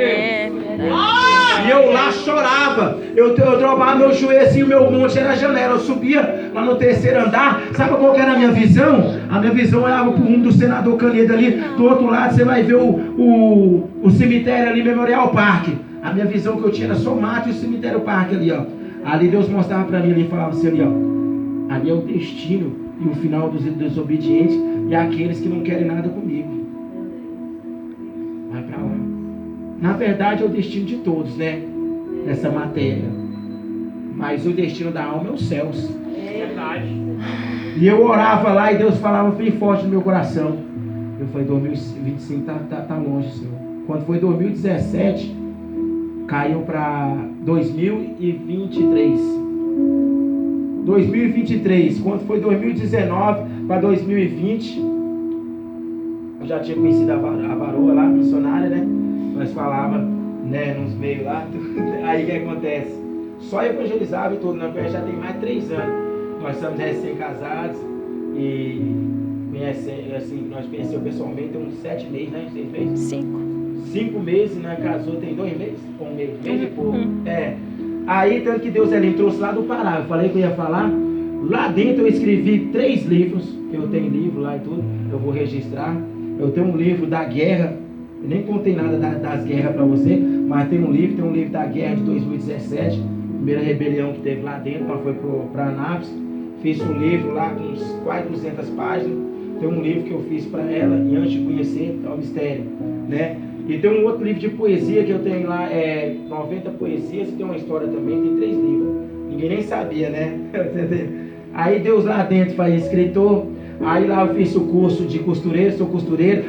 S1: E eu lá chorava, eu dobrava meu joelho assim, o meu monte era a janela, eu subia lá no 3º andar. Sabe qual que era a minha visão? A minha visão olhava para o rumo do senador Canedo ali, do outro lado você vai ver o cemitério ali, Memorial Park. A minha visão que eu tinha era só mato e o cemitério Park ali, ó. Ali Deus mostrava para mim, ali falava assim, ali, ó: ali é o destino e o final dos desobedientes e aqueles que não querem nada comigo. Vai para lá. Na verdade é o destino de todos, né? Nessa matéria. Mas o destino da alma é os céus.
S3: É verdade.
S1: E eu orava lá e Deus falava bem forte no meu coração. Eu falei: 2025 tá longe, Senhor. Quando foi 2017, caiu para 2023. 2023. Quando foi 2019 para 2020, eu já tinha conhecido a varoa lá, missionária, né? Nós falava, né, nos meios lá. Aí o que acontece? Só evangelizava e tudo, não, já tem mais de 3 anos. Nós estamos recém-casados e nós conhecemos pessoalmente tem uns 7 meses, né? 6 meses? 5 meses, né? Casou tem 2 meses? Ou 1 mês? Mês e pouco. Aí, tanto que Deus ele trouxe lá do Pará. Eu falei que eu ia falar. Lá dentro eu escrevi 3 livros. Eu tenho livro lá e tudo. Eu vou registrar. Eu tenho um livro da guerra. Eu nem contei nada das guerras para você, mas tem um livro da guerra de 2017, primeira rebelião que teve lá dentro, ela foi para Anápolis. Fiz um livro lá com uns quase 200 páginas. Tem um livro que eu fiz para ela, e antes de conhecer, é o mistério, né? E tem um outro livro de poesia que eu tenho lá, 90 poesias, e tem uma história também, tem 3 livros. Ninguém nem sabia, né? Aí Deus lá dentro faz escritor. Aí lá eu fiz o curso de costureiro, sou costureiro,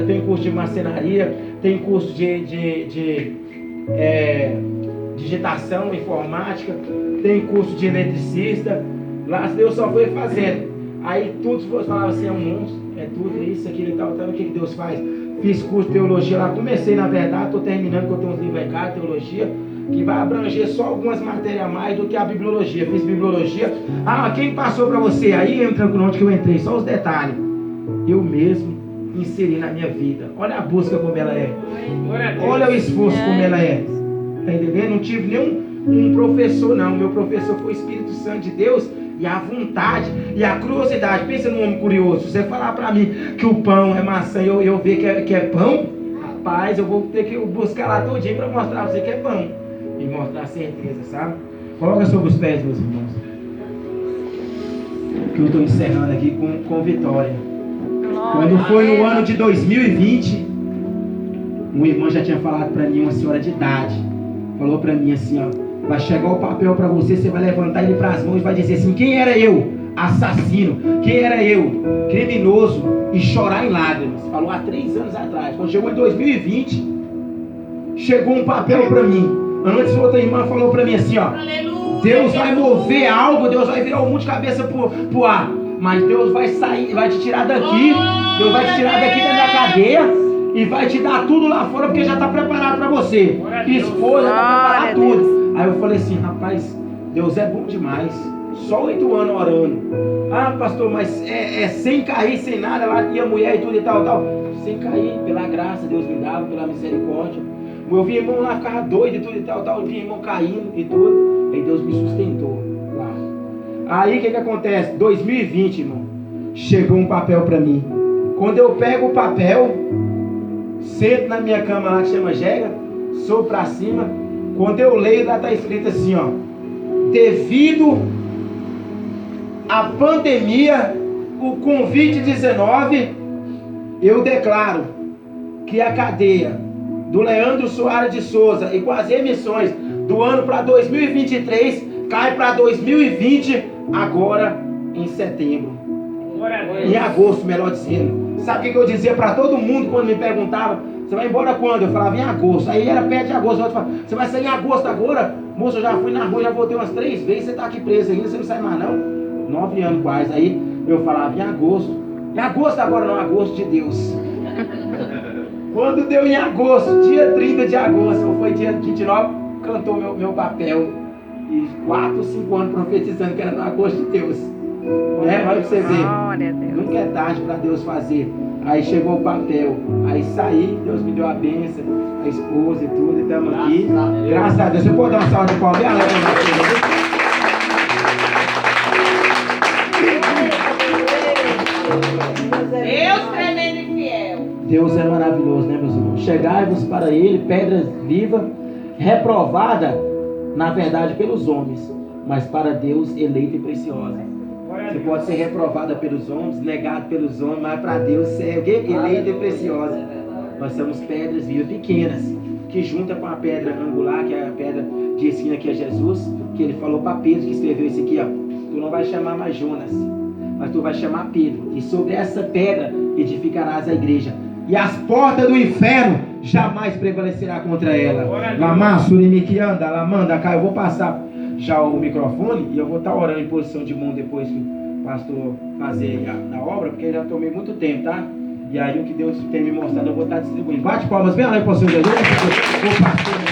S1: tenho curso de marcenaria, tenho curso de digitação, informática, tenho curso de eletricista. Lá Deus só foi fazendo. Aí tudo falava assim: é um monstro, é tudo isso, aquilo e tal. Então o que Deus faz? Fiz curso de teologia lá, comecei na verdade, estou terminando, porque eu tenho uns livros em casa, teologia, que vai abranger só algumas matérias a mais do que a bibliologia. Fiz bibliologia. Ah, quem passou para você? Aí entra no onde que eu entrei, só os detalhes. Eu mesmo inseri na minha vida. Olha a busca como ela é. Olha o esforço como ela é. Tá entendendo? Não tive nenhum professor, não. Meu professor foi o Espírito Santo de Deus. E a vontade e a curiosidade. Pensa num homem curioso. Se você falar para mim que o pão é maçã e eu ver que é pão, rapaz, eu vou ter que buscar lá todinho para mostrar para você que é pão. E mostrar a certeza, sabe? Coloca sobre os pés, meus irmãos. Que eu estou encerrando aqui com vitória. Quando foi no ano de 2020, uma irmã já tinha falado para mim, uma senhora de idade, falou para mim assim, ó, vai chegar o papel para você, você vai levantar ele para as mãos e vai dizer assim, quem era eu? Assassino. Quem era eu? Criminoso. E chorar em lágrimas. Falou há 3 anos atrás. Quando chegou em 2020, chegou um papel para mim. Antes outra irmã falou para mim assim, ó, Deus vai mover algo, Deus vai virar o mundo de cabeça pro ar. Mas Deus vai sair, vai te tirar daqui. Deus vai te tirar daqui da minha cadeia e vai te dar tudo lá fora, porque já está preparado para você. Esposa, está preparado tudo. Aí eu falei assim, rapaz, Deus é bom demais. Só 8 anos orando. Ah, pastor, mas sem cair, sem nada, lá tinha mulher e tudo e tal. Sem cair, pela graça, Deus me dava, pela misericórdia. Eu vi irmão lá, ficava doido e tudo e tal. Eu vi irmão caindo e tudo. Aí Deus me sustentou lá. Aí o que acontece? 2020, irmão, chegou um papel para mim. Quando eu pego o papel, sento na minha cama lá que chama Jega, sou para cima. Quando eu leio, lá está escrito assim, ó, devido à pandemia, o Covid-19, eu declaro que a cadeia do Leandro Soares de Souza e com as emissões do ano para 2023 cai para 2020 agora em setembro, em agosto, melhor dizendo. Sabe o que eu dizia para todo mundo quando me perguntava, você vai embora quando? Eu falava em agosto. Aí era perto de agosto. Eu falava, você vai sair em agosto agora? Moço, eu já fui na rua, já voltei umas 3 vezes. Você está aqui preso ainda, você não sai mais não? 9 anos quase. Aí eu falava em agosto. Em agosto agora não, agosto de Deus. Quando deu em agosto, dia 30 de agosto, ou foi dia 29, cantou meu papel. E 4, 5 anos profetizando que era no agosto de Deus. Olha pra você ver. Nunca é tarde para Deus fazer. Aí chegou o papel, aí saí, Deus me deu a bênção, a esposa e tudo, e estamos aqui. Graças a Deus. Você pode dar uma salva de palmas?
S4: Deus tremendo e fiel.
S1: Deus é maravilhoso, né, meus irmãos? Chegai-vos para Ele, pedra viva, reprovada, na verdade, pelos homens, mas para Deus eleita e preciosa. Você pode ser reprovada pelos homens, negado pelos homens, mas para Deus você é eleita e preciosa. Nós somos pedras vivas pequenas, que junta com a pedra angular, que é a pedra de esquina, que é Jesus, que ele falou para Pedro, que escreveu isso aqui, ó, tu não vai chamar mais Jonas, mas tu vai chamar Pedro, e sobre essa pedra edificarás a igreja, e as portas do inferno jamais prevalecerá contra ela. Lamá, surimique anda, lamanda, cá, eu vou passar já o microfone e eu vou estar orando em posição de mão depois que o pastor fazer a obra, porque eu já tomei muito tempo, tá? E aí o que Deus tem me mostrado eu vou estar distribuindo. Bate palmas bem lá em posição de Jesus. O pastor